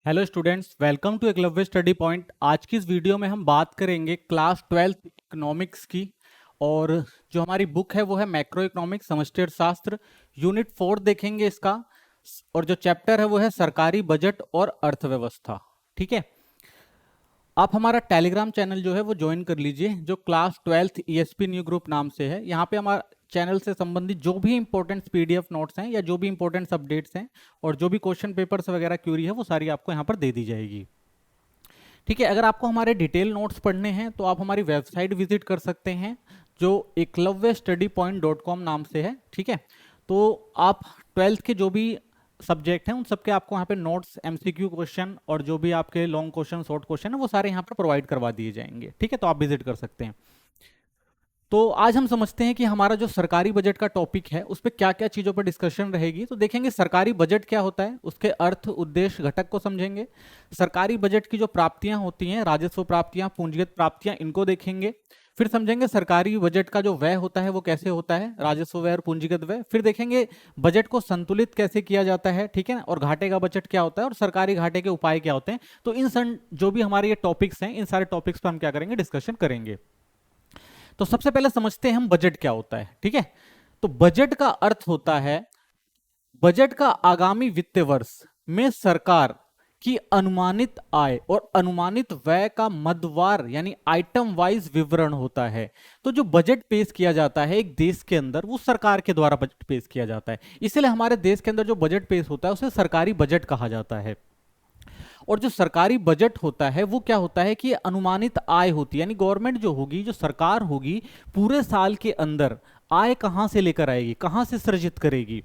Hello students, welcome to Eklavya study point. आज की इस वीडियो में हम बात करेंगे क्लास 12 इकोनॉमिक्स की। और जो हमारी बुक है वो है मैक्रो इकोनॉमिक्स समष्टि अर्थशास्त्र। यूनिट 4 देखेंगे इसका। और जो चैप्टर है वो है सरकारी बजट और अर्थव्यवस्था। ठीक है, आप हमारा टेलीग्राम चैनल जो है वो ज्वाइन कर लीजिए, जो क्लास 12 ईएसपी न्यू ग्रुप नाम से है। यहाँ पे हमारा चैनल से संबंधित जो भी इंपॉर्टेंट पीडीएफ नोट्स हैं या जो भी इंपॉर्टेंट अपडेट्स हैं और जो भी क्वेश्चन पेपर्स वगैरह क्यूरी है वो सारी आपको यहाँ पर दे दी जाएगी। ठीक है, अगर आपको हमारे डिटेल नोट्स पढ़ने हैं तो आप हमारी वेबसाइट विजिट कर सकते हैं, जो eklavyastudypoint.com नाम से है। ठीक है, तो आप 12th के जो भी सब्जेक्ट हैं उन सबके आपको यहाँ पे नोट्स, एमसीक्यू क्वेश्चन और जो भी आपके लॉन्ग क्वेश्चन, शॉर्ट क्वेश्चन है वो सारे यहाँ पर प्रोवाइड करवा दिए जाएंगे। ठीक है, तो आप विजिट कर सकते हैं। तो आज हम समझते हैं कि हमारा जो सरकारी बजट का टॉपिक है उस पर क्या क्या चीज़ों पर डिस्कशन रहेगी। तो देखेंगे सरकारी बजट क्या होता है, उसके अर्थ, उद्देश्य, घटक को समझेंगे। सरकारी बजट की जो प्राप्तियां होती हैं, राजस्व प्राप्तियां, पूंजीगत प्राप्तियां, इनको देखेंगे। फिर समझेंगे सरकारी बजट का जो व्यय होता है वो कैसे होता है, राजस्व व्यय और पूंजीगत व्यय। फिर देखेंगे बजट को संतुलित कैसे किया जाता है, ठीक है ना, और घाटे का बजट क्या होता है और सरकारी घाटे के उपाय क्या होते हैं। तो इन जो भी हमारे ये टॉपिक्स हैं, इन सारे टॉपिक्स पर हम क्या करेंगे, डिस्कशन करेंगे। तो सबसे पहले समझते हैं हम बजट क्या होता है। ठीक है, तो बजट का अर्थ होता है, बजट का आगामी वित्तीय वर्ष में सरकार की अनुमानित आय और अनुमानित व्यय का मदवार यानी आइटम वाइज विवरण होता है। तो जो बजट पेश किया जाता है एक देश के अंदर, वो सरकार के द्वारा बजट पेश किया जाता है। इसलिए हमारे देश के अंदर जो बजट पेश होता है उसे सरकारी बजट कहा जाता है। और जो सरकारी बजट होता है वो क्या होता है कि अनुमानित आय होती है, यानी गवर्नमेंट जो होगी, जो सरकार होगी, पूरे साल के अंदर आय कहां से लेकर आएगी, कहां से सृजित करेगी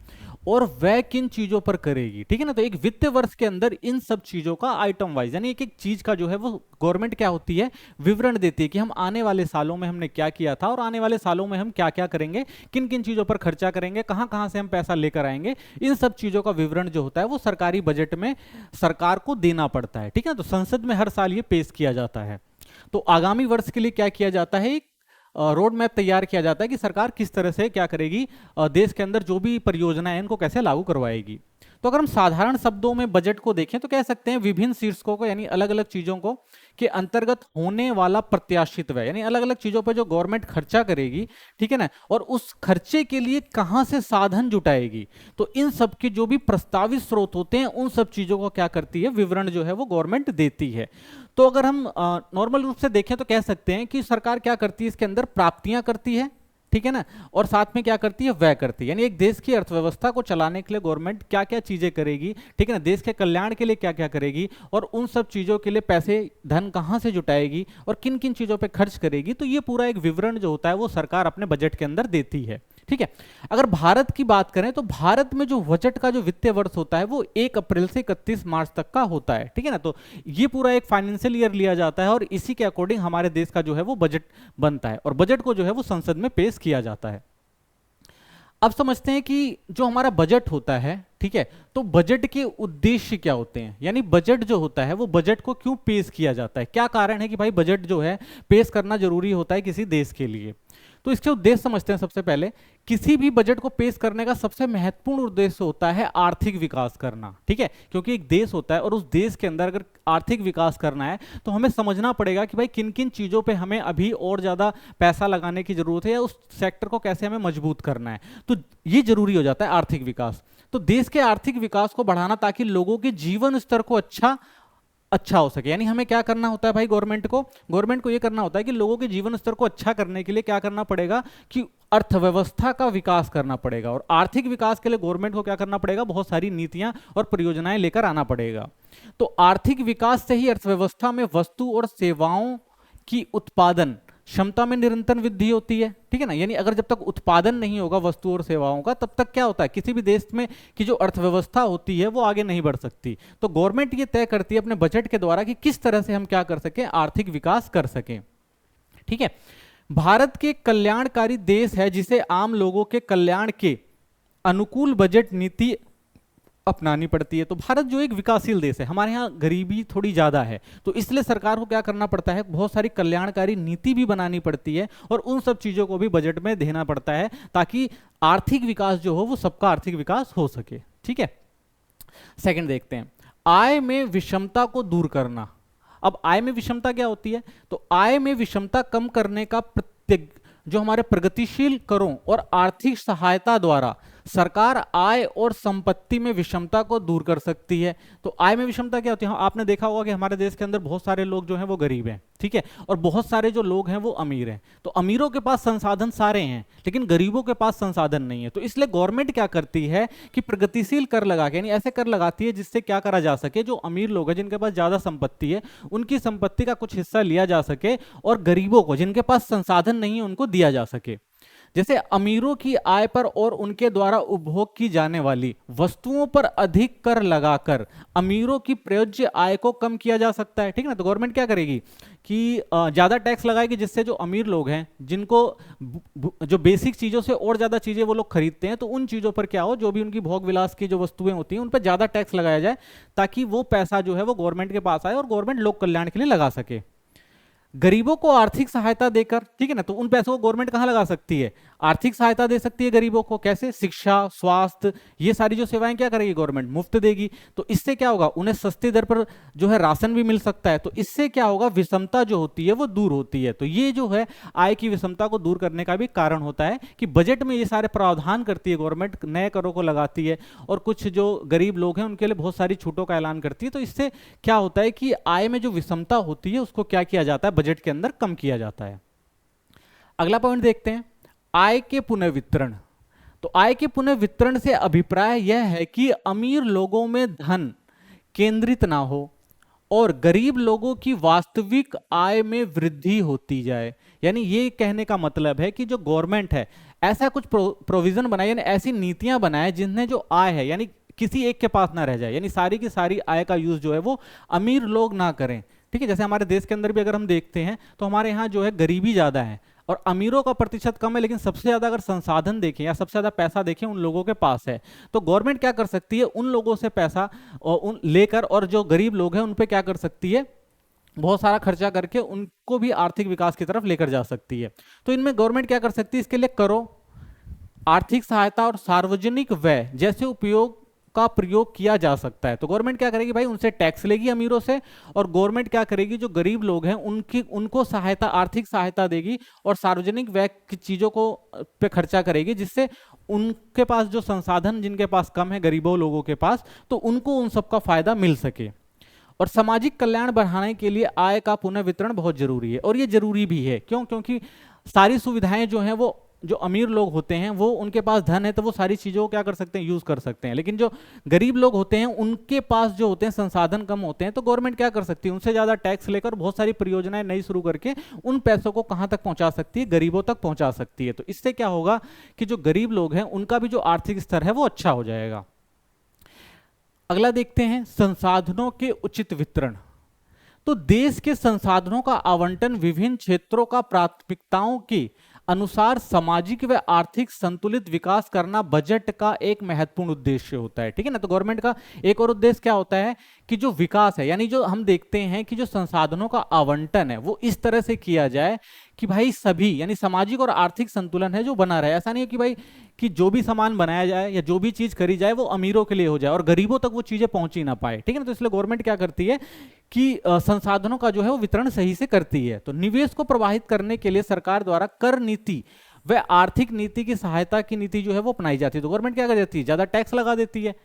और वह किन चीजों पर करेगी। ठीक है ना, तो एक वित्तीय वर्ष के अंदर इन सब चीजों का आइटम वाइज यानी एक एक चीज का जो है वो गवर्नमेंट क्या होती है, विवरण देती है कि हम आने वाले सालों में हमने क्या किया था और आने वाले सालों में हम क्या क्या करेंगे, किन किन चीजों पर खर्चा करेंगे, कहां कहां से हम पैसा लेकर आएंगे। इन सब चीजों का विवरण जो होता है वो सरकारी बजट में सरकार को देना पड़ता है। ठीक है, तो संसद में हर साल ये पेश किया जाता है। तो आगामी वर्ष के लिए क्या किया जाता है, रोड मैप तैयार किया जाता है कि सरकार किस तरह से क्या करेगी, देश के अंदर जो भी परियोजनाएं हैं इनको कैसे लागू करवाएगी। तो अगर हम साधारण शब्दों में बजट को देखें तो कह सकते हैं विभिन्न शीर्षकों को यानी अलग अलग चीजों को के अंतर्गत होने वाला प्रत्याशित व्यय, यानी अलग अलग चीजों पर जो गवर्नमेंट खर्चा करेगी, ठीक है ना, और उस खर्चे के लिए कहां से साधन जुटाएगी। तो इन सब के जो भी प्रस्तावित स्रोत होते हैं उन सब चीजों को क्या करती है, विवरण जो है वो गवर्नमेंट देती है। तो अगर हम नॉर्मल रूप से देखें तो कह सकते हैं कि सरकार क्या करती है, इसके अंदर प्राप्तियां करती है, ठीक है ना, और साथ में क्या करती है, व्यय करती है। यानी एक देश की अर्थव्यवस्था को चलाने के लिए गवर्नमेंट क्या क्या चीजें करेगी, ठीक है ना, देश के कल्याण के लिए क्या क्या करेगी और उन सब चीजों के लिए पैसे, धन कहां से जुटाएगी और किन किन चीजों पे खर्च करेगी। तो ये पूरा एक विवरण जो होता है वो सरकार अपने बजट के अंदर देती है। ठीक है, अगर भारत की बात करें तो भारत में जो बजट का जो वित्तीय वर्ष होता है वो 1 अप्रैल से 31 मार्च तक का होता है। ठीक है ना, तो ये पूरा एक फाइनेंशियल ईयर लिया जाता है और इसी के अकॉर्डिंग हमारे देश का जो है वो बजट बनता है और बजट को जो है वो संसद में पेश किया जाता है। अब समझते हैं कि जो हमारा बजट होता है, ठीक है, तो बजट के उद्देश्य क्या होते हैं, यानी बजट जो होता है वो बजट को क्यों पेश किया जाता है, क्या कारण है कि भाई बजट जो है पेश करना जरूरी होता है किसी देश के लिए। तो इसके उद्देश्य समझते हैं। सबसे पहले किसी भी बजट को पेश करने का सबसे महत्वपूर्ण उद्देश्य होता है आर्थिक विकास करना। ठीक है, क्योंकि एक देश होता है और उस देश के अंदर अगर आर्थिक विकास करना है तो हमें समझना पड़ेगा कि भाई किन किन चीजों पे हमें अभी और ज्यादा पैसा लगाने की जरूरत है या उस सेक्टर को कैसे हमें मजबूत करना है। तो ये जरूरी हो जाता है आर्थिक विकास। तो देश के आर्थिक विकास को बढ़ाना ताकि लोगों के जीवन स्तर को अच्छा हो सके, यानी हमें क्या करना होता है भाई, गवर्नमेंट को ये करना होता है कि लोगों के जीवन स्तर को अच्छा करने के लिए क्या करना पड़ेगा कि अर्थव्यवस्था का विकास करना पड़ेगा और आर्थिक विकास के लिए गवर्नमेंट को क्या करना पड़ेगा, बहुत सारी नीतियां और परियोजनाएं लेकर आना पड़ेगा। तो आर्थिक विकास से ही अर्थव्यवस्था में वस्तु और सेवाओं की उत्पादन क्षमता में निरंतर वृद्धि होती है। ठीक है ना, यानी अगर जब तक उत्पादन नहीं होगा वस्तु और सेवाओं का, तब तक क्या होता है, किसी भी देश में की जो अर्थव्यवस्था होती है वो आगे नहीं बढ़ सकती। तो गवर्नमेंट ये तय करती है अपने बजट के द्वारा कि किस तरह से हम क्या कर सकें, आर्थिक विकास कर सकें। ठीक है, भारत के कल्याणकारी देश है जिसे आम लोगों के कल्याण के अनुकूल बजट नीति अपनानी पड़ती है। तो भारत जो एक विकासशील देश है, हमारे यहाँ गरीबी थोड़ी ज्यादा है, तो इसलिए सरकार को क्या करना पड़ता है, बहुत सारी कल्याणकारी नीति भी बनानी पड़ती है और उन सब चीजों को भी बजट में देना पड़ता है ताकि आर्थिक विकास जो हो वो सबका आर्थिक विकास हो सके। ठीक है, सेकंड देखते हैं, आय में विषमता को दूर करना। अब आय में विषमता क्या होती है? तो आय में विषमता कम करने का जो हमारे प्रगतिशील करों और आर्थिक सहायता द्वारा सरकार आय और संपत्ति में विषमता को दूर कर सकती है। तो आय में विषमता क्या होती है? आपने देखा होगा कि हमारे देश के अंदर बहुत सारे लोग जो हैं वो गरीब हैं, ठीक है, और बहुत सारे जो लोग हैं वो अमीर हैं। तो अमीरों के पास संसाधन सारे हैं लेकिन गरीबों के पास संसाधन नहीं है। तो इसलिए गवर्नमेंट क्या करती है कि प्रगतिशील कर लगा के, यानी ऐसे कर लगाती है जिससे क्या करा जा सके, जो अमीर लोग हैं जिनके पास ज्यादा संपत्ति है उनकी संपत्ति का कुछ हिस्सा लिया जा सके और गरीबों को जिनके पास संसाधन नहीं है उनको दिया जा सके। जैसे अमीरों की आय पर और उनके द्वारा उपभोग की जाने वाली वस्तुओं पर अधिक कर लगाकर अमीरों की प्रयोज्य आय को कम किया जा सकता है, ठीक है ना। तो गवर्नमेंट क्या करेगी कि ज्यादा टैक्स लगाएगी जिससे जो अमीर लोग हैं जिनको जो बेसिक चीजों से और ज्यादा चीजें वो लोग खरीदते हैं, तो उन चीजों पर क्या हो, जो भी उनकी भोग विलास की जो वस्तुएं होती हैं उन पर ज्यादा टैक्स लगाया जाए ताकि वो पैसा जो है वो गवर्नमेंट के पास आए और गवर्नमेंट लोक कल्याण के लिए लगा सके। गरीबों को आर्थिक सहायता देकर, ठीक है ना, तो उन पैसों को गवर्नमेंट कहां लगा सकती है? आर्थिक सहायता दे सकती है गरीबों को। कैसे? शिक्षा, स्वास्थ्य, ये सारी जो सेवाएं क्या करेगी गवर्नमेंट? मुफ्त देगी। तो इससे क्या होगा, उन्हें सस्ती दर पर जो है राशन भी मिल सकता है। तो इससे क्या होगा, विषमता जो होती है वो दूर होती है। तो ये जो है आय की विषमता को दूर करने का भी कारण होता है कि बजट में ये सारे प्रावधान करती है गवर्नमेंट, नए करों को लगाती है और कुछ जो गरीब लोग हैं उनके लिए बहुत सारी छूटों का ऐलान करती है। तो इससे क्या होता है कि आय में जो विषमता होती है उसको क्या किया जाता है, बजट के अंदर कम किया जाता है। अगला पॉइंट देखते हैं, आय के पुनर्वितरण। तो आय के पुनर्वितरण से अभिप्राय यह है कि अमीर लोगों में धन केंद्रित ना हो और गरीब लोगों की वास्तविक आय में वृद्धि होती जाए। यानी ये कहने का मतलब है कि जो गवर्नमेंट है ऐसा कुछ प्रोविजन बनाए, यानी ऐसी नीतियां बनाए जिनमें जो आय है यानी किसी एक के पास ना रह जाए, यानी सारी की सारी आय का यूज जो है वो अमीर लोग ना करें, ठीक है। जैसे हमारे देश के अंदर भी अगर हम देखते हैं तो हमारे यहाँ जो है गरीबी ज्यादा है और अमीरों का प्रतिशत कम है, लेकिन सबसे ज्यादा अगर संसाधन देखें या सबसे ज्यादा पैसा देखें उन लोगों के पास है। तो गवर्नमेंट क्या कर सकती है, उन लोगों से पैसा और लेकर और जो गरीब लोग हैं उन पे क्या कर सकती है, बहुत सारा खर्चा करके उनको भी आर्थिक विकास की तरफ लेकर जा सकती है। तो इनमें गवर्नमेंट क्या कर सकती है, इसके लिए करो, आर्थिक सहायता और सार्वजनिक व्यय जैसे उपयोग का प्रयोग किया जा सकता है। तो गवर्नमेंट क्या करेगी भाई, उनसे टैक्स लेगी अमीरों से, और गवर्नमेंट क्या करेगी, जो गरीब लोग हैं उनको सहायता, आर्थिक सहायता देगी और सार्वजनिक व्यय की चीजों को पे खर्चा करेगी जिससे उनके पास जो संसाधन जिनके पास कम है, गरीबों लोगों के पास, तो उनको उन सबका फायदा मिल सके। और सामाजिक कल्याण बढ़ाने के लिए आय का पुनर्वितरण बहुत जरूरी है। और ये जरूरी भी है, क्यों? क्योंकि सारी सुविधाएं जो हैं वो जो अमीर लोग होते हैं वो उनके पास धन है तो वो सारी चीजों को क्या कर सकते हैं, यूज कर सकते हैं। लेकिन जो गरीब लोग होते हैं उनके पास जो होते हैं संसाधन कम होते हैं, तो गवर्नमेंट क्या कर सकती है, उनसे ज्यादा टैक्स लेकर बहुत सारी परियोजनाएं नई शुरू करके उन पैसों को कहां तक पहुंचा सकती है, गरीबों तक पहुंचा सकती है। तो इससे क्या होगा कि जो गरीब लोग हैं उनका भी जो आर्थिक स्तर है वो अच्छा हो जाएगा। अगला देखते हैं, संसाधनों के उचित वितरण। तो देश के संसाधनों का आवंटन विभिन्न क्षेत्रों का प्राथमिकताओं की अनुसार सामाजिक व आर्थिक संतुलित विकास करना बजट का एक महत्वपूर्ण उद्देश्य होता है, ठीक है ना। तो गवर्नमेंट का एक और उद्देश्य क्या होता है कि जो विकास है, यानी जो हम देखते हैं कि जो संसाधनों का आवंटन है वो इस तरह से किया जाए कि भाई सभी, यानी सामाजिक और आर्थिक संतुलन है जो बना रहे। ऐसा नहीं है कि भाई कि जो भी सामान बनाया जाए या जो भी चीज करी जाए वो अमीरों के लिए हो जाए और गरीबों तक वो चीजें पहुंच ही ना पाए, ठीक है ना। तो इसलिए गवर्नमेंट क्या करती है कि संसाधनों का जो है वो वितरण सही से करती है। तो निवेश को प्रवाहित करने के लिए सरकार द्वारा कर नीति व आर्थिक नीति की सहायता की नीति जो है वो अपनाई जाती है। तो गवर्नमेंट क्या कर देती है, ज्यादा टैक्स लगा देती है।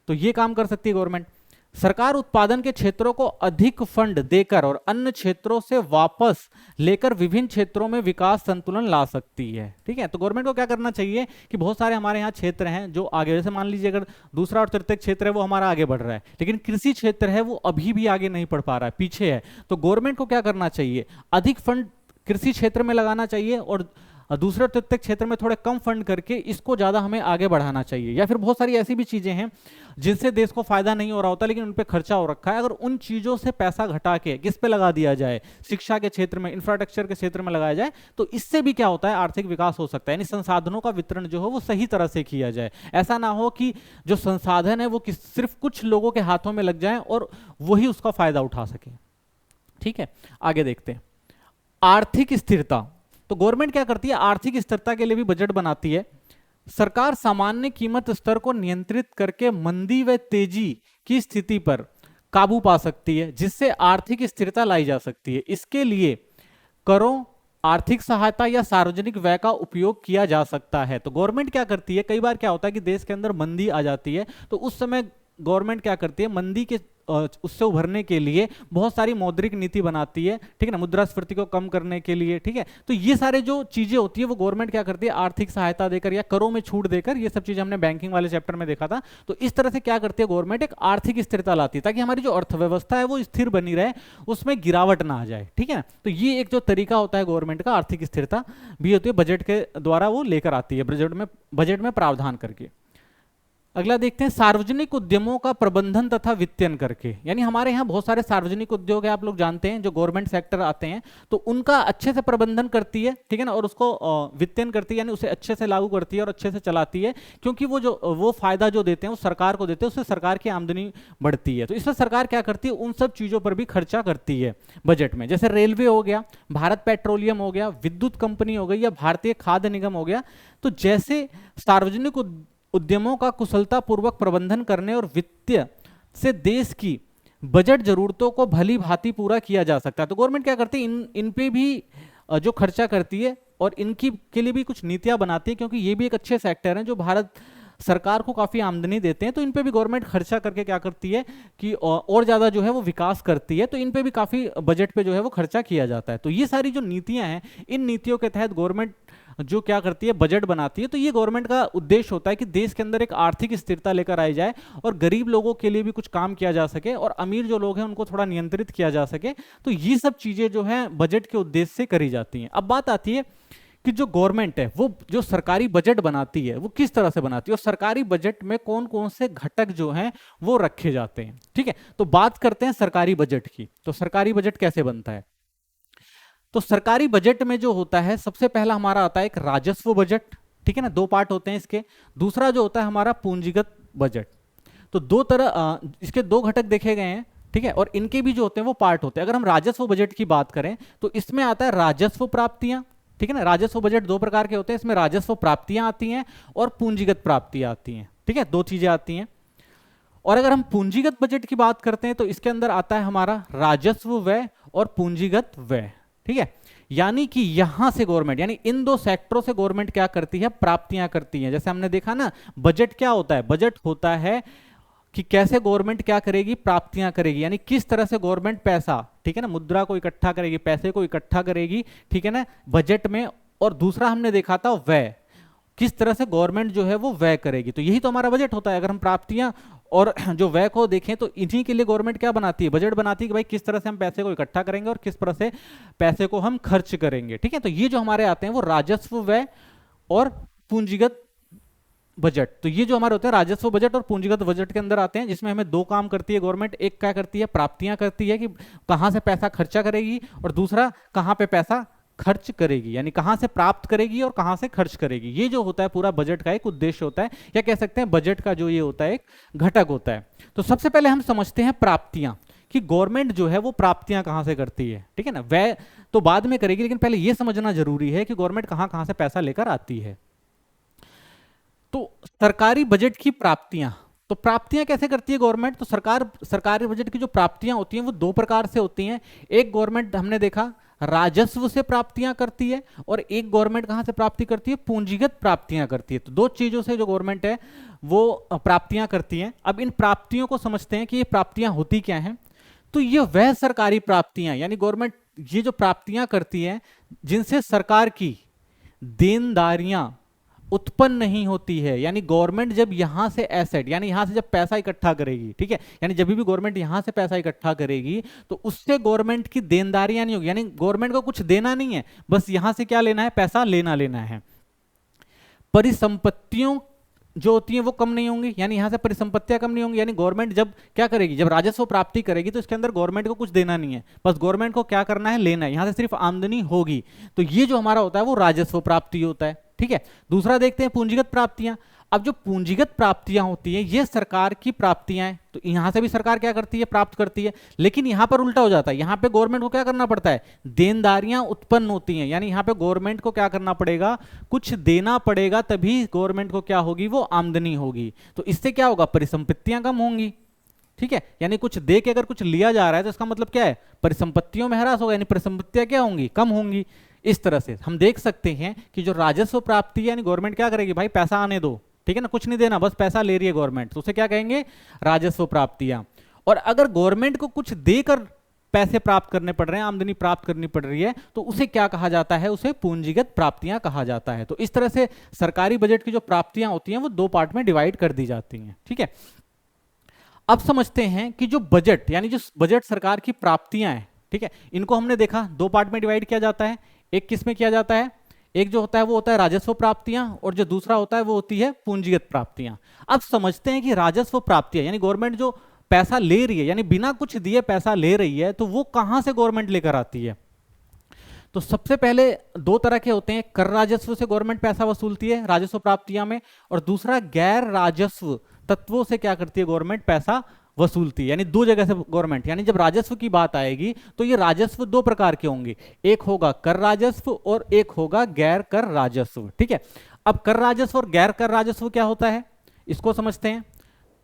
तो ये काम कर सकती है गवर्नमेंट। सरकार उत्पादन के क्षेत्रों को अधिक फंड देकर और अन्य क्षेत्रों से वापस लेकर विभिन्न क्षेत्रों में विकास संतुलन ला सकती है, ठीक है। तो गवर्नमेंट को क्या करना चाहिए कि बहुत सारे हमारे यहाँ क्षेत्र हैं जो आगे, जैसे मान लीजिए अगर दूसरा और तृतीय क्षेत्र है वो हमारा आगे बढ़ रहा है, लेकिन कृषि क्षेत्र है वो अभी भी आगे नहीं बढ़ पा रहा है, पीछे है। तो गवर्नमेंट को क्या करना चाहिए, अधिक फंड कृषि क्षेत्र में लगाना चाहिए और दूसरे और तृतीय क्षेत्र में थोड़े कम फंड करके इसको ज्यादा हमें आगे बढ़ाना चाहिए। या फिर बहुत सारी ऐसी भी चीजें हैं जिनसे देश को फायदा नहीं हो रहा होता लेकिन उन पे खर्चा हो रखा है, अगर उन चीजों से पैसा घटा के किस पे लगा दिया जाए, शिक्षा के क्षेत्र में, इंफ्रास्ट्रक्चर के क्षेत्र में लगाया जाए, तो इससे भी क्या होता है, आर्थिक विकास हो सकता है। यानी संसाधनों का वितरण जो है वो सही तरह से किया जाए। ऐसा ना हो कि जो संसाधन है वो सिर्फ कुछ लोगों के हाथों में लग जाए और वही उसका फायदा उठा सके, ठीक है। आगे देखते हैं, आर्थिक स्थिरता। तो गवर्नमेंट क्या करती है, आर्थिक स्थिरता के लिए भी बजट बनाती है। सरकार सामान्य कीमत स्तर को नियंत्रित करके मंदी व तेजी की स्थिति पर काबू पा सकती है, जिससे आर्थिक स्थिरता लाई जा सकती है। इसके लिए करों, आर्थिक सहायता या सार्वजनिक व्यय का उपयोग किया जा सकता है। तो गवर्नमेंट क्या करती है, कई बार क्या होता है कि देश के अंदर मंदी आ जाती है, तो उस समय गवर्नमेंट क्या करती है, मंदी के उससे उभरने के लिए बहुत सारी मौद्रिक नीति बनाती है, ठीक है ना, मुद्रास्फीति को कम करने के लिए, ठीक है। तो ये सारे जो चीजें होती है वो गवर्नमेंट क्या करती है, आर्थिक सहायता देकर या करों में छूट देकर, ये सब चीजें हमने बैंकिंग वाले चैप्टर में देखा था। तो इस तरह से क्या करती है गवर्नमेंट, एक आर्थिक स्थिरता लाती है ताकि हमारी जो अर्थव्यवस्था है वो स्थिर बनी रहे, उसमें गिरावट ना आ जाए, ठीक है। तो ये एक जो तरीका होता है गवर्नमेंट का, आर्थिक स्थिरता भी होती है, बजट के द्वारा वो लेकर आती है, बजट में प्रावधान करके। अगला देखते हैं, सार्वजनिक उद्यमों का प्रबंधन तथा वित्तीयन करके। यानी हमारे यहाँ बहुत सारे सार्वजनिक उद्योग है, आप लोग जानते हैं, जो गवर्नमेंट सेक्टर आते हैं, तो उनका अच्छे से प्रबंधन करती है, ठीक है ना, और उसको वित्तीयन करती है, यानी उसे अच्छे से लागू करती है और अच्छे से चलाती है, क्योंकि वो फायदा जो देते हैं वो सरकार को देते हैं, उससे सरकार की आमदनी बढ़ती है। तो इसमें सरकार क्या करती है, उन सब चीजों पर भी खर्चा करती है बजट में, जैसे रेलवे हो गया, भारत पेट्रोलियम हो गया, विद्युत कंपनी हो गई, या भारतीय खाद्य निगम हो गया। तो जैसे सार्वजनिक उद्यमों का कुशलतापूर्वक प्रबंधन करने और वित्तीय से देश की बजट जरूरतों को भली भांति पूरा किया जा सकता है। तो गवर्नमेंट क्या करती है, इन पे भी जो खर्चा करती है और इनकी के लिए भी कुछ नीतियां बनाती है, क्योंकि ये भी एक अच्छे सेक्टर हैं जो भारत सरकार को काफी आमदनी देते हैं। तो इन पे भी गवर्नमेंट खर्चा करके क्या करती है कि और ज्यादा जो है वो विकास करती है। तो इन पे भी काफी बजट पे जो है वो खर्चा किया जाता है। तो ये सारी जो नीतियां हैं, इन नीतियों के तहत गवर्नमेंट जो क्या करती है, बजट बनाती है। तो ये गवर्नमेंट का उद्देश्य होता है कि देश के अंदर एक आर्थिक स्थिरता लेकर आई जाए और गरीब लोगों के लिए भी कुछ काम किया जा सके और अमीर जो लोग हैं उनको थोड़ा नियंत्रित किया जा सके। तो ये सब चीजें जो है बजट के उद्देश्य से करी जाती हैं। अब बात आती है कि जो गवर्नमेंट है वो जो सरकारी बजट बनाती है वो किस तरह से बनाती है और सरकारी बजट में कौन कौन से घटक जो हैं वो रखे जाते हैं, ठीक है। तो बात करते हैं सरकारी बजट की। तो सरकारी बजट कैसे बनता है, तो सरकारी बजट में जो होता है, सबसे पहला हमारा आता है एक राजस्व बजट, ठीक है ना, दो पार्ट होते हैं इसके। दूसरा जो होता है हमारा पूंजीगत बजट। तो दो तरह इसके दो घटक देखे गए हैं, ठीक है, और इनके भी जो होते हैं वो पार्ट होते हैं। अगर हम राजस्व बजट की बात करें तो इसमें आता है राजस्व प्राप्तियां, ठीक है ना। राजस्व बजट दो प्रकार के होते हैं, इसमें राजस्व प्राप्तियां आती हैं और पूंजीगत प्राप्तियां आती हैं, ठीक है, दो चीजें आती हैं। और अगर हम पूंजीगत बजट की बात करते हैं तो इसके अंदर आता है हमारा राजस्व व्यय और पूंजीगत व्यय, ठीक है। यानी कि यहां से गवर्नमेंट, यानी इन दो सेक्टरों से गवर्नमेंट क्या करती है, प्राप्तियां करती है। जैसे हमने देखा ना, बजट क्या होता है, बजट होता है कि कैसे गवर्नमेंट क्या करेगी, प्राप्तियां करेगी, यानी किस तरह से गवर्नमेंट पैसा, ठीक है ना, मुद्रा को इकट्ठा करेगी, पैसे को इकट्ठा करेगी, ठीक है ना, बजट में। और दूसरा हमने देखा था व्यय, किस तरह से गवर्नमेंट जो है वो व्यय करेगी। तो यही तो हमारा बजट होता है। अगर हम प्राप्तियां और जो व्यय को देखें तो इन्हीं के लिए गवर्नमेंट क्या बनाती है, बजट बनाती है कि भाई किस तरह से हम पैसे को इकट्ठा करेंगे और किस तरह से पैसे को हम खर्च करेंगे, ठीक है। तो ये जो हमारे आते हैं वो राजस्व व्यय और पूंजीगत बजट। तो ये जो हमारे होते हैं राजस्व बजट और पूंजीगत बजट के अंदर आते हैं, जिसमें हमें दो काम करती है गवर्नमेंट। एक क्या करती है, प्राप्तियां करती है कि कहां से पैसा खर्चा करेगी, और दूसरा कहां पे पैसा खर्च करेगी, यानी कहां से प्राप्त करेगी और कहां से खर्च करेगी। ये जो होता है पूरा बजट का एक उद्देश्य होता है, या कह सकते हैं बजट का जो ये होता है एक घटक होता है। तो सबसे पहले हम समझते हैं प्राप्तियां, कि गवर्नमेंट जो है वो प्राप्तियां कहां से करती है, ठीक है ना। व्यय तो बाद में करेगी, लेकिन पहले यह समझना जरूरी है कि गवर्नमेंट कहां कहां से पैसा लेकर आती है। तो सरकारी बजट की प्राप्तियां, तो प्राप्तियां कैसे करती है गवर्नमेंट, तो सरकारी बजट की जो प्राप्तियां होती हैं वो दो प्रकार से होती हैं। एक गवर्नमेंट हमने देखा राजस्व से प्राप्तियां करती है, और एक गवर्नमेंट कहां से प्राप्ति करती है, पूंजीगत प्राप्तियां करती है। तो दो चीजों से जो गवर्नमेंट है वो प्राप्तियां करती है। अब इन प्राप्तियों को समझते हैं कि ये प्राप्तियां होती क्या हैं। तो ये वह सरकारी प्राप्तियां, यानी गवर्नमेंट ये जो प्राप्तियां करती है जिनसे सरकार की देनदारियां उत्पन्न नहीं होती है। यानी गवर्नमेंट जब यहां से एसेट, यानी यहां से जब पैसा इकट्ठा करेगी, ठीक है, यानी जब भी गवर्नमेंट यहां से पैसा इकट्ठा करेगी तो उससे गवर्नमेंट की देनदारियां नहीं होगी, यानी गवर्नमेंट को कुछ देना नहीं है, बस यहां से क्या लेना है, पैसा लेना है। परिसंपत्तियों जो होती हैं वो कम नहीं होंगी, यानी यहां से परिसंपत्तियां कम नहीं होंगी। यानी गवर्नमेंट जब क्या करेगी, जब राजस्व प्राप्ति करेगी तो इसके अंदर गवर्नमेंट को कुछ देना नहीं है, बस गवर्नमेंट को क्या करना है, लेना है, यहां से सिर्फ आमदनी होगी। तो ये जो हमारा होता है वो राजस्व प्राप्ति होता है, ठीक है। दूसरा देखते हैं पूंजीगत प्राप्तियां। अब जो पूंजीगत प्राप्तियां होती हैं ये सरकार की प्राप्तियां हैं, तो यहां से भी सरकार क्या करती है, प्राप्त करती है। लेकिन यहां पर उल्टा हो जाता है, यहां पे गवर्नमेंट को क्या करना पड़ता है, देनदारियां उत्पन्न होती हैं, यानी यहां पे गवर्नमेंट को क्या करना पड़ेगा, कुछ देना पड़ेगा, तभी गवर्नमेंट को क्या होगी, वो आमदनी होगी। तो इससे क्या होगा, परिसंपत्तियां कम होंगी, ठीक है, यानी कुछ दे के अगर कुछ लिया जा रहा है तो इसका मतलब क्या है, परिसंपत्तियों में ह्रास होगा, यानी परिसंपत्तियां क्या होंगी, कम होंगी। इस तरह से हम देख सकते हैं कि जो राजस्व प्राप्ति है, यानी गवर्नमेंट क्या करेगी, भाई पैसा आने दो, ठीक है ना, कुछ नहीं देना, बस पैसा ले रही है गवर्नमेंट, तो उसे क्या कहेंगे, राजस्व प्राप्तियां। और अगर गवर्नमेंट को कुछ देकर पैसे प्राप्त करने पड़ रहे हैं, आमदनी प्राप्त करनी पड़ रही है, तो उसे क्या कहा जाता है, उसे पूंजीगत प्राप्तियां कहा जाता है। तो इस तरह से सरकारी बजट की जो प्राप्तियां होती हैं वो दो पार्ट में डिवाइड कर दी जाती हैं, ठीक है। अब समझते हैं कि जो बजट, यानी जो बजट सरकार की प्राप्तियां हैं, ठीक है, इनको हमने देखा दो पार्ट में डिवाइड किया जाता है। एक किस में किया जाता है, एक जो होता है वो होता है राजस्व प्राप्तियां, और जो दूसरा होता है वो होती है पूंजीगत प्राप्तियां। अब समझते हैं कि राजस्व प्राप्तियां यानी गवर्नमेंट जो पैसा ले रही है, यानी बिना कुछ दिए पैसा ले रही है, तो वो कहां से गवर्नमेंट लेकर आती है। तो सबसे पहले दो तरह के होते हैं, कर राजस्व से गवर्नमेंट पैसा वसूलती है राजस्व प्राप्तियां में, और दूसरा गैर राजस्व तत्वों से क्या करती है गवर्नमेंट, पैसा वसूलती है। यानी दो जगह से गवर्नमेंट, यानी जब राजस्व की बात आएगी तो ये राजस्व दो प्रकार के होंगे, एक होगा कर राजस्व और एक होगा गैर कर राजस्व, ठीक है। अब कर राजस्व और गैर कर राजस्व क्या होता है, इसको समझते हैं।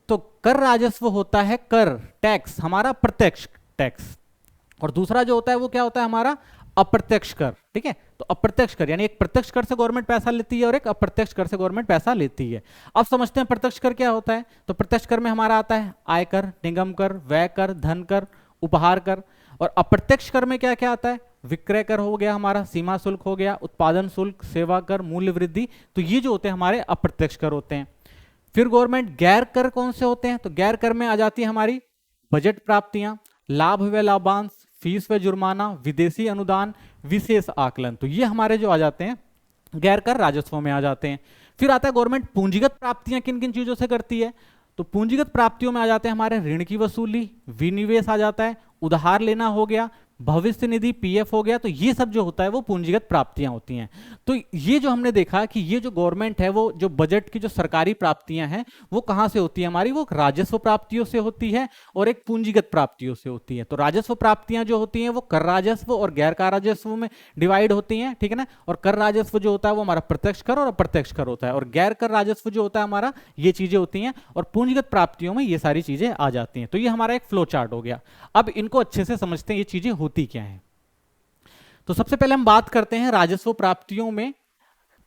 तो कर राजस्व होता है कर, टैक्स, हमारा प्रत्यक्ष टैक्स, और दूसरा जो होता है वो क्या होता है, हमारा अप्रत्यक्ष कर, ठीक है। तो अप्रत्यक्ष कर यानी एक प्रत्यक्ष कर से गवर्नमेंट पैसा लेती है और एक अप्रत्यक्ष कर से गवर्नमेंट पैसा लेती है। अब समझते हैं प्रत्यक्ष कर क्या होता है। तो प्रत्यक्ष कर में हमारा आता है आयकर, निगम कर, व्यय कर, धन कर, उपहार कर। और अप्रत्यक्ष कर में क्या क्या आता है, विक्रय कर हो गया हमारा, सीमा शुल्क हो गया, उत्पादन शुल्क, सेवा कर, मूल्य वृद्धि। तो ये जो होते हैं हमारे अप्रत्यक्ष कर होते हैं। फिर गवर्नमेंट गैर कर कौन से होते हैं, तो गैर कर में आ जाती है हमारी बजट प्राप्तियां, लाभ व लाभांश, फीस व जुर्माना, विदेशी अनुदान, विशेष आकलन। तो ये हमारे जो आ जाते हैं गैर कर राजस्व में आ जाते हैं। फिर आता है गवर्नमेंट पूंजीगत प्राप्तियां किन किन चीजों से करती है। तो पूंजीगत प्राप्तियों में आ जाते हैं हमारे ऋण की वसूली, विनिवेश आ जाता है, उधार लेना हो गया, भविष्य निधि पीएफ हो गया। तो ये सब जो होता है वो पूंजीगत प्राप्तियां होती हैं। तो ये जो हमने देखा कि ये जो गवर्नमेंट है वो जो बजट की जो सरकारी प्राप्तियां हैं वो कहां से होती है हमारी, वो राजस्व प्राप्तियों से होती है और एक पूंजीगत प्राप्तियों से होती है। तो राजस्व प्राप्तियां जो होती हैं वो कर राजस्व और गैर कर राजस्व में डिवाइड होती हैं, ठीक है ना। और कर राजस्व जो होता है वो हमारा प्रत्यक्ष कर और अप्रत्यक्ष कर होता है, और गैर कर राजस्व जो होता है हमारा ये चीजें होती हैं, और पूंजीगत प्राप्तियों में ये सारी चीजें आ जाती हैं। तो ये हमारा एक फ्लो चार्ट हो गया। अब इनको अच्छे से समझते हैं ये चीजें होती क्या है। तो सबसे पहले हम बात करते हैं राजस्व प्राप्तियों में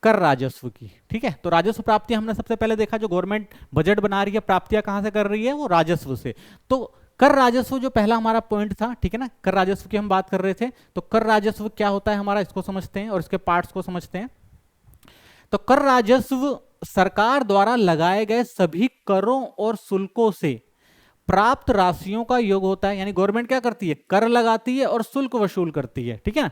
कर राजस्व की, ठीक है। तो राजस्व प्राप्तियां हमने सबसे पहले देखा, जो गवर्नमेंट बजट बना रही है प्राप्तियां कहां से कर रही है, वो राजस्व से। तो कर राजस्व जो पहला हमारा पॉइंट था, ठीक है ना, कर राजस्व की हम बात कर रहे थे। तो कर राजस्व क्या होता है हमारा, इसको समझते हैं और इसके पार्ट्स को समझते हैं। तो कर राजस्व सरकार द्वारा लगाए गए सभी करों और शुल्कों से प्राप्त राशियों का योग होता है। यानी गवर्नमेंट क्या करती है, कर लगाती है और शुल्क वसूल करती है, ठीक है ना।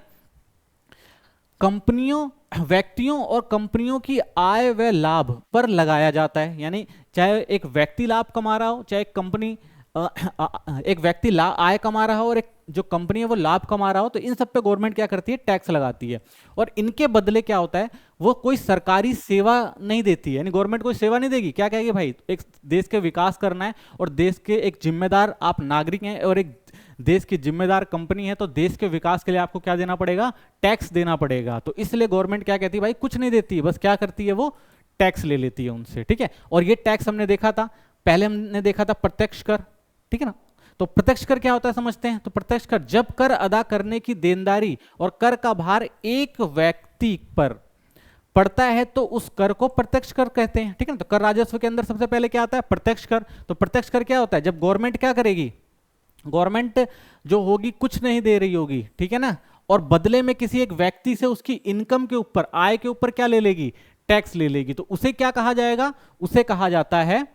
कंपनियों, व्यक्तियों और कंपनियों की आय व लाभ पर लगाया जाता है। यानी चाहे एक व्यक्ति लाभ कमा रहा हो, चाहे एक कंपनी एक व्यक्ति आय कमा रहा हो और एक जो कंपनी है वो लाभ कमा रहा हो, तो इन सब पे गवर्नमेंट क्या करती है, टैक्स लगाती है। और इनके बदले क्या होता है, वो कोई सरकारी सेवा नहीं देती है। यानी गवर्नमेंट कोई सेवा नहीं देगी, क्या कहेगी, भाई एक देश के विकास करना है और देश के एक जिम्मेदार आप नागरिक हैं और एक देश की जिम्मेदार कंपनी है, तो देश के विकास के लिए आपको क्या देना पड़ेगा, टैक्स देना पड़ेगा। तो इसलिए गवर्नमेंट क्या कहती है, भाई कुछ नहीं देती है, बस क्या करती है, वो टैक्स ले लेती है उनसे, ठीक है। और ये टैक्स हमने देखा था, पहले हमने देखा था प्रत्यक्ष कर, ठीक है ना। तो प्रत्यक्ष कर क्या होता है समझते हैं। तो प्रत्यक्ष कर जब कर अदा करने की देनदारी और कर का भार एक व्यक्ति पर पड़ता है तो उस कर को प्रत्यक्ष कर कहते हैं, ठीक है ना। तो कर राजस्व के अंदर सबसे पहले क्या आता है, प्रत्यक्ष कर। तो प्रत्यक्ष कर क्या होता है, जब गवर्नमेंट क्या करेगी, गवर्नमेंट जो होगी कुछ नहीं दे रही होगी, ठीक है ना, और बदले में किसी एक व्यक्ति से उसकी इनकम के ऊपर, आय के ऊपर क्या ले लेगी, टैक्स ले लेगी। तो उसे क्या कहा जाएगा, उसे कहा जाता है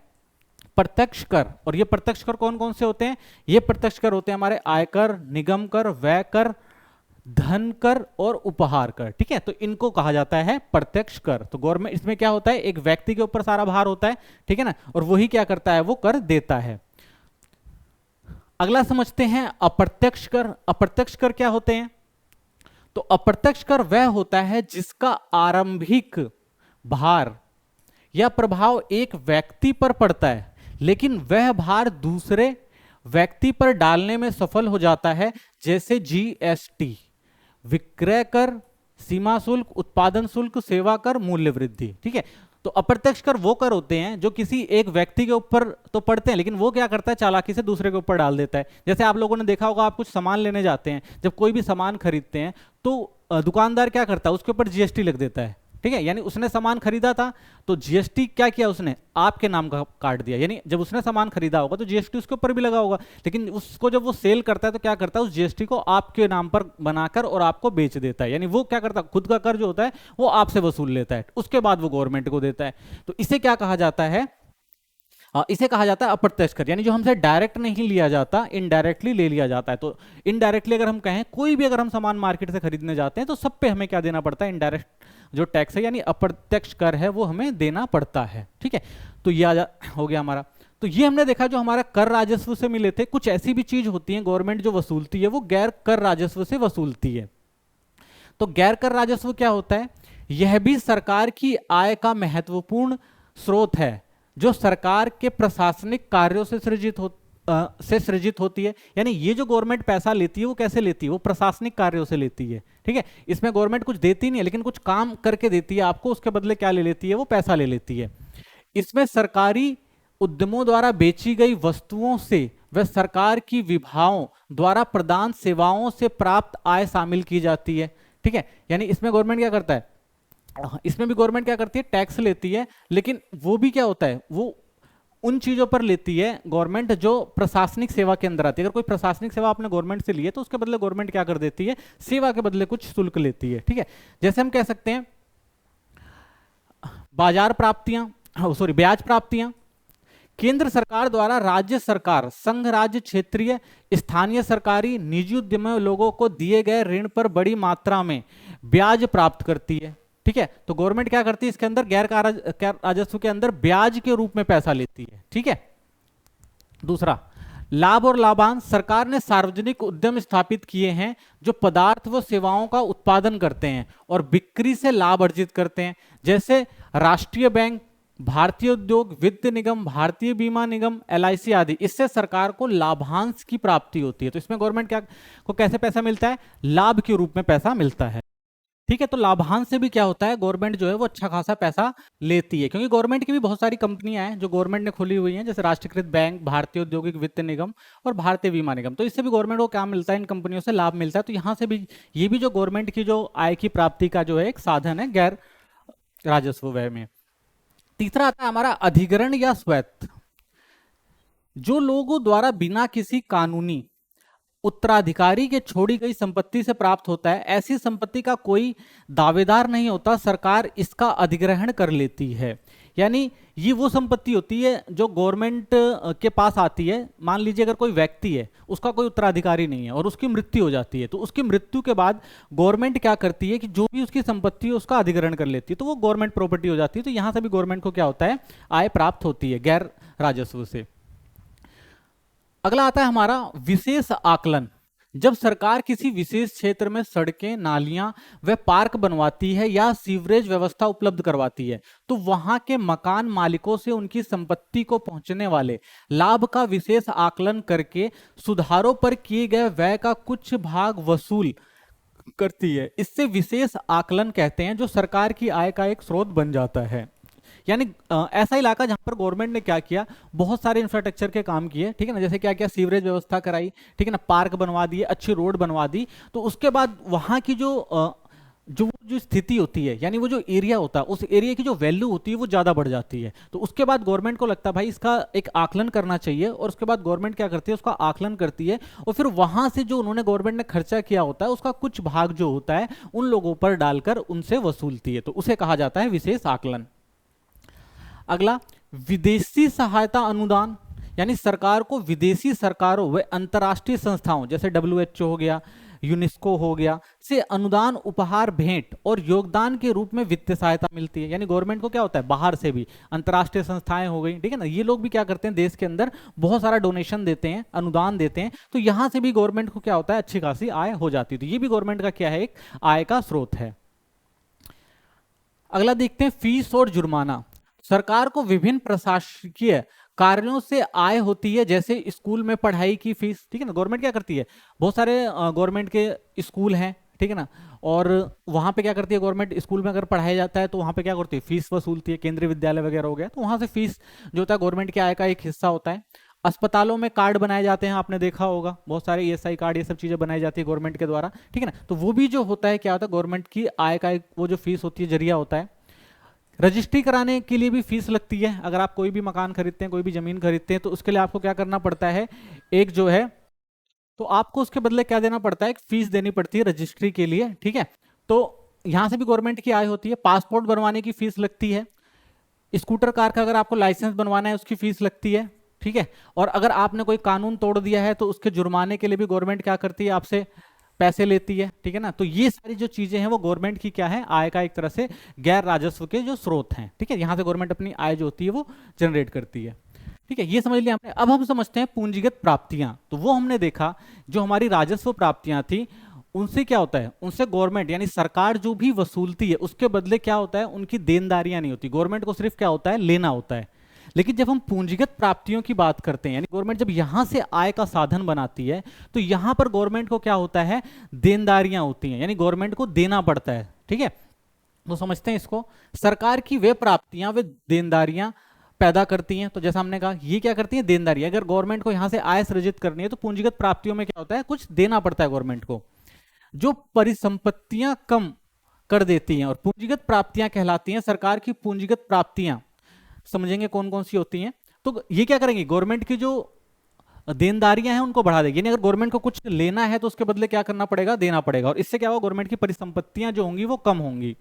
प्रत्यक्ष कर। और ये प्रत्यक्ष कर कौन कौन से होते हैं, ये प्रत्यक्ष कर होते हैं हमारे आयकर, निगम कर, व्यय कर, धन कर और उपहार कर, ठीक है। तो इनको कहा जाता है प्रत्यक्ष कर। तो गवर्नमेंट इसमें क्या होता है, एक व्यक्ति के ऊपर सारा भार होता है, ठीक है ना, और वही क्या करता है, वो कर देता है। अगला समझते हैं अप्रत्यक्ष कर। अप्रत्यक्ष कर क्या होते हैं। तो अप्रत्यक्ष कर वह होता है जिसका आरंभिक भार या प्रभाव एक व्यक्ति पर पड़ता है, लेकिन वह भार दूसरे व्यक्ति पर डालने में सफल हो जाता है, जैसे जीएसटी, विक्रय कर, सीमा शुल्क, उत्पादन शुल्क, सेवा कर, मूल्य वृद्धि, ठीक है। तो अप्रत्यक्ष कर वो कर होते हैं जो किसी एक व्यक्ति के ऊपर तो पड़ते हैं, लेकिन वो क्या करता है, चालाकी से दूसरे के ऊपर डाल देता है। जैसे आप लोगों ने देखा होगा, आप कुछ सामान लेने जाते हैं, जब कोई भी सामान खरीदते हैं तो दुकानदार क्या करता है, उसके ऊपर जीएसटी लिख देता है। ठीक है, यानी उसने सामान खरीदा था तो जीएसटी क्या किया, उसने आपके नाम का काट दिया। यानी जब उसने सामान खरीदा होगा तो जीएसटी उसके ऊपर भी लगा होगा, लेकिन उसको जब वो सेल करता है तो क्या करता है, उस जीएसटी को आपके नाम पर बनाकर और आपको बेच देता है। यानी वो क्या करता है, खुद का कर जो होता है वो आपसे वसूल लेता है, उसके बाद वो गवर्नमेंट को देता है। तो इसे क्या कहा जाता है, इसे कहा जाता है अप्रत्यक्ष कर। यानी जो हमसे डायरेक्ट नहीं लिया जाता, इनडायरेक्टली ले लिया जाता है। तो इनडायरेक्टली अगर हम कहें, कोई भी अगर हम सामान मार्केट से खरीदने जाते हैं तो सब पे हमें क्या देना पड़ता है, इनडायरेक्ट जो टैक्स है यानी अप्रत्यक्ष कर है वो हमें देना पड़ता है। ठीक है, तो ये हो गया हमारा। तो ये हमने देखा जो हमारा कर राजस्व से मिले थे। कुछ ऐसी भी चीज होती है गवर्नमेंट जो वसूलती है, वो गैर कर राजस्व से वसूलती है। तो गैर कर राजस्व क्या होता है, यह भी सरकार की आय का महत्वपूर्ण स्रोत है जो सरकार के प्रशासनिक कार्यों से सृजित होती है। यानी ये जो गवर्नमेंट पैसा लेती है वो कैसे लेती है, वो प्रशासनिक कार्यों से लेती है। ठीक है, इसमें गवर्नमेंट कुछ देती नहीं है, लेकिन कुछ काम करके देती है आपको, उसके बदले क्या ले लेती है, वो पैसा ले लेती है। इसमें सरकारी उद्यमों द्वारा बेची गई वस्तुओं से व सरकार की विभागों द्वारा प्रदान सेवाओं से प्राप्त आय शामिल की जाती है। ठीक है, यानी इसमें गवर्नमेंट क्या करता है, इसमें भी गवर्नमेंट क्या करती है, टैक्स लेती है, लेकिन वो भी क्या होता है, वो उन चीजों पर लेती है गवर्नमेंट जो प्रशासनिक सेवा के अंदर आती है। अगर कोई प्रशासनिक सेवा आपने गवर्नमेंट से ली है तो उसके बदले गवर्नमेंट क्या कर देती है, सेवा के बदले कुछ शुल्क लेती है। ठीक है, जैसे हम कह सकते हैं बाजार प्राप्तियां, सॉरी ब्याज प्राप्तियां। केंद्र सरकार द्वारा राज्य सरकार, संघ राज्य, क्षेत्रीय, स्थानीय सरकारी, निजी उद्यमी लोगों को दिए गए ऋण पर बड़ी मात्रा में ब्याज प्राप्त करती है। ठीक है, तो गवर्नमेंट क्या करती है, इसके अंदर गैर राजस्व के अंदर ब्याज के रूप में पैसा लेती है। ठीक है, दूसरा लाभ और लाभांश। सरकार ने सार्वजनिक उद्यम स्थापित किए हैं जो पदार्थ व सेवाओं का उत्पादन करते हैं और बिक्री से लाभ अर्जित करते हैं, जैसे राष्ट्रीय बैंक, भारतीय उद्योग वित्त निगम, भारतीय बीमा निगम, एलआईसी आदि। इससे सरकार को लाभांश की प्राप्ति होती है। तो इसमें गवर्नमेंट क्या को कैसे पैसा मिलता है, लाभ के रूप में पैसा मिलता है। ठीक है, तो लाभांश से भी क्या होता है, गवर्नमेंट जो है वो अच्छा खासा पैसा लेती है, क्योंकि गवर्नमेंट की भी बहुत सारी कंपनियां हैं जो गवर्नमेंट ने खोली हुई हैं, जैसे राष्ट्रीयकृत बैंक, भारतीय औद्योगिक वित्त निगम और भारतीय बीमा निगम। तो इससे भी गवर्नमेंट को क्या मिलता है, इन कंपनियों से लाभ मिलता है। तो यहाँ से भी ये भी जो गवर्नमेंट की जो आय की प्राप्ति का जो है एक साधन है गैर राजस्व व्यय में। तीसरा आता है हमारा अधिग्रहण या स्वायत्त। जो लोगों द्वारा बिना किसी कानूनी उत्तराधिकारी के छोड़ी गई संपत्ति से प्राप्त होता है, ऐसी संपत्ति का कोई दावेदार नहीं होता, सरकार इसका अधिग्रहण कर लेती है। यानी ये वो संपत्ति होती है जो गवर्नमेंट के पास आती है। मान लीजिए अगर कोई व्यक्ति है, उसका कोई उत्तराधिकारी नहीं है और उसकी मृत्यु हो जाती है, तो उसकी मृत्यु के बाद गवर्नमेंट क्या करती है कि जो भी उसकी संपत्ति है उसका अधिग्रहण कर लेती है, तो वो गवर्नमेंट प्रॉपर्टी हो जाती है। तो यहां से भी गवर्नमेंट को क्या होता है, आय प्राप्त होती है गैर राजस्व से। अगला आता है हमारा विशेष आकलन। जब सरकार किसी विशेष क्षेत्र में सड़कें, नालियां व पार्क बनवाती है या सीवरेज व्यवस्था उपलब्ध करवाती है, तो वहां के मकान मालिकों से उनकी संपत्ति को पहुंचने वाले लाभ का विशेष आकलन करके सुधारों पर किए गए व्यय का कुछ भाग वसूल करती है। इससे विशेष आकलन कहते हैं, जो सरकार की आय का एक स्रोत बन जाता है। यानी ऐसा इलाका जहां पर गवर्नमेंट ने क्या किया, बहुत सारे इंफ्रास्ट्रक्चर के काम किए। ठीक है ना, जैसे क्या किया, सीवरेज व्यवस्था कराई, ठीक है ना, पार्क बनवा दिए, अच्छी रोड बनवा दी। तो उसके बाद वहां की जो स्थिति होती है, यानी वो जो एरिया होता है, उस एरिया की जो वैल्यू होती है वो ज्यादा बढ़ जाती है। तो उसके बाद गवर्नमेंट को लगता है भाई इसका एक आकलन करना चाहिए, और उसके बाद गवर्नमेंट क्या करती है, उसका आकलन करती है, और फिर वहां से जो उन्होंने गवर्नमेंट ने खर्चा किया होता है उसका कुछ भाग जो होता है उन लोगों पर डालकर उनसे वसूलती है। तो उसे कहा जाता है विशेष आकलन। अगला विदेशी सहायता अनुदान। यानी सरकार को विदेशी सरकारों व अंतर्राष्ट्रीय संस्थाओं जैसे WHO हो गया, यूनेस्को हो गया, से अनुदान, उपहार, भेंट और योगदान के रूप में वित्तीय सहायता मिलती है। यानी गवर्नमेंट को क्या होता है, बाहर से भी अंतर्राष्ट्रीय संस्थाएं हो गई, ठीक है ना, ये लोग भी क्या करते हैं, देश के अंदर बहुत सारा डोनेशन देते हैं, अनुदान देते हैं। तो यहां से भी गवर्नमेंट को क्या होता है, अच्छी खासी आय हो जाती है। तो ये भी गवर्नमेंट का क्या है, एक आय का स्रोत है। अगला देखते हैं फीस और जुर्माना। सरकार को विभिन्न प्रशासकीय कार्यों से आय होती है, जैसे स्कूल में पढ़ाई की फीस। ठीक है ना, गवर्नमेंट क्या करती है, बहुत सारे गवर्नमेंट के स्कूल हैं, ठीक है ना, और वहाँ पे क्या करती है गवर्नमेंट, स्कूल में अगर पढ़ाया जाता है तो वहाँ पे क्या करती है, फीस वसूलती है, केंद्रीय विद्यालय वगैरह हो गया तो वहाँ से फीस जो होता है गवर्नमेंट के आय का एक हिस्सा होता है। अस्पतालों में कार्ड बनाए जाते हैं, आपने देखा होगा बहुत सारे ईएसआई कार्ड, ये सब चीजें बनाई जाती है गवर्नमेंट के द्वारा, ठीक है ना। तो वो भी जो होता है क्या होता है, गवर्नमेंट की आय का एक वो जो फीस होती है जरिया होता है। रजिस्ट्री कराने के लिए भी फीस लगती है, अगर आप कोई भी मकान खरीदते हैं, कोई भी जमीन खरीदते हैं तो उसके लिए आपको क्या करना पड़ता है, एक जो है तो आपको उसके बदले क्या देना पड़ता है, एक फीस देनी पड़ती है रजिस्ट्री के लिए, ठीक है। तो यहां से भी गवर्नमेंट की आय होती है। पासपोर्ट बनवाने की फीस लगती है, स्कूटर कार का अगर आपको लाइसेंस बनवाना है उसकी फीस लगती है, ठीक है। और अगर आपने कोई कानून तोड़ दिया है तो उसके जुर्माने के लिए भी गवर्नमेंट क्या करती है, आपसे पैसे लेती है, ठीक है ना। तो ये सारी जो चीजें हैं वो गवर्नमेंट की क्या है, आय का एक तरह से गैर राजस्व के जो स्रोत हैं, ठीक है। यहां से गवर्नमेंट अपनी आय जो होती है वो जनरेट करती है, ठीक है। ये समझ लिया हमने। अब हम समझते हैं पूंजीगत प्राप्तियां। तो वो हमने देखा जो हमारी राजस्व प्राप्तियां थी उनसे क्या होता है, उनसे गवर्नमेंट यानी सरकार जो भी वसूलती है उसके बदले क्या होता है, उनकी देनदारियां नहीं होती, गवर्नमेंट को सिर्फ क्या होता है, लेना होता है। लेकिन जब हम पूंजीगत प्राप्तियों की बात करते हैं, यानी गवर्नमेंट जब यहां से आय का साधन बनाती है तो यहां पर गवर्नमेंट को क्या होता है, देनदारियां होती हैं, यानी गवर्नमेंट को देना पड़ता है, ठीक है। तो समझते हैं इसको। सरकार की वे प्राप्तियां वे देनदारियां पैदा करती हैं। तो जैसा हमने कहा ये क्या करती हैं, देनदारी। अगर गवर्नमेंट को यहां से आय सृजित करनी है तो पूंजीगत प्राप्तियों में क्या होता है, कुछ देना पड़ता है गवर्नमेंट को, जो परिसंपत्तियां कम कर देती हैं और पूंजीगत प्राप्तियां कहलाती हैं। सरकार की पूंजीगत प्राप्तियां समझेंगे कौन कौन सी होती हैं। तो ये क्या करेंगी, गवर्नमेंट की जो देनदारियां हैं उनको बढ़ा देगी, यानी अगर गवर्नमेंट को कुछ लेना है तो उसके बदले क्या करना पड़ेगा, देना पड़ेगा, और इससे क्या होगा, गवर्नमेंट की परिसंपत्तियां जो होंगी वो कम होंगी।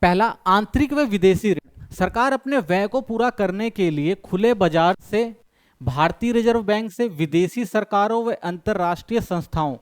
पहला, आंतरिक व विदेशी ऋण। सरकार अपने व्यय को पूरा करने के लिए खुले बाजार से, भारतीय रिजर्व बैंक से, विदेशी सरकारों व अंतरराष्ट्रीय संस्थाओं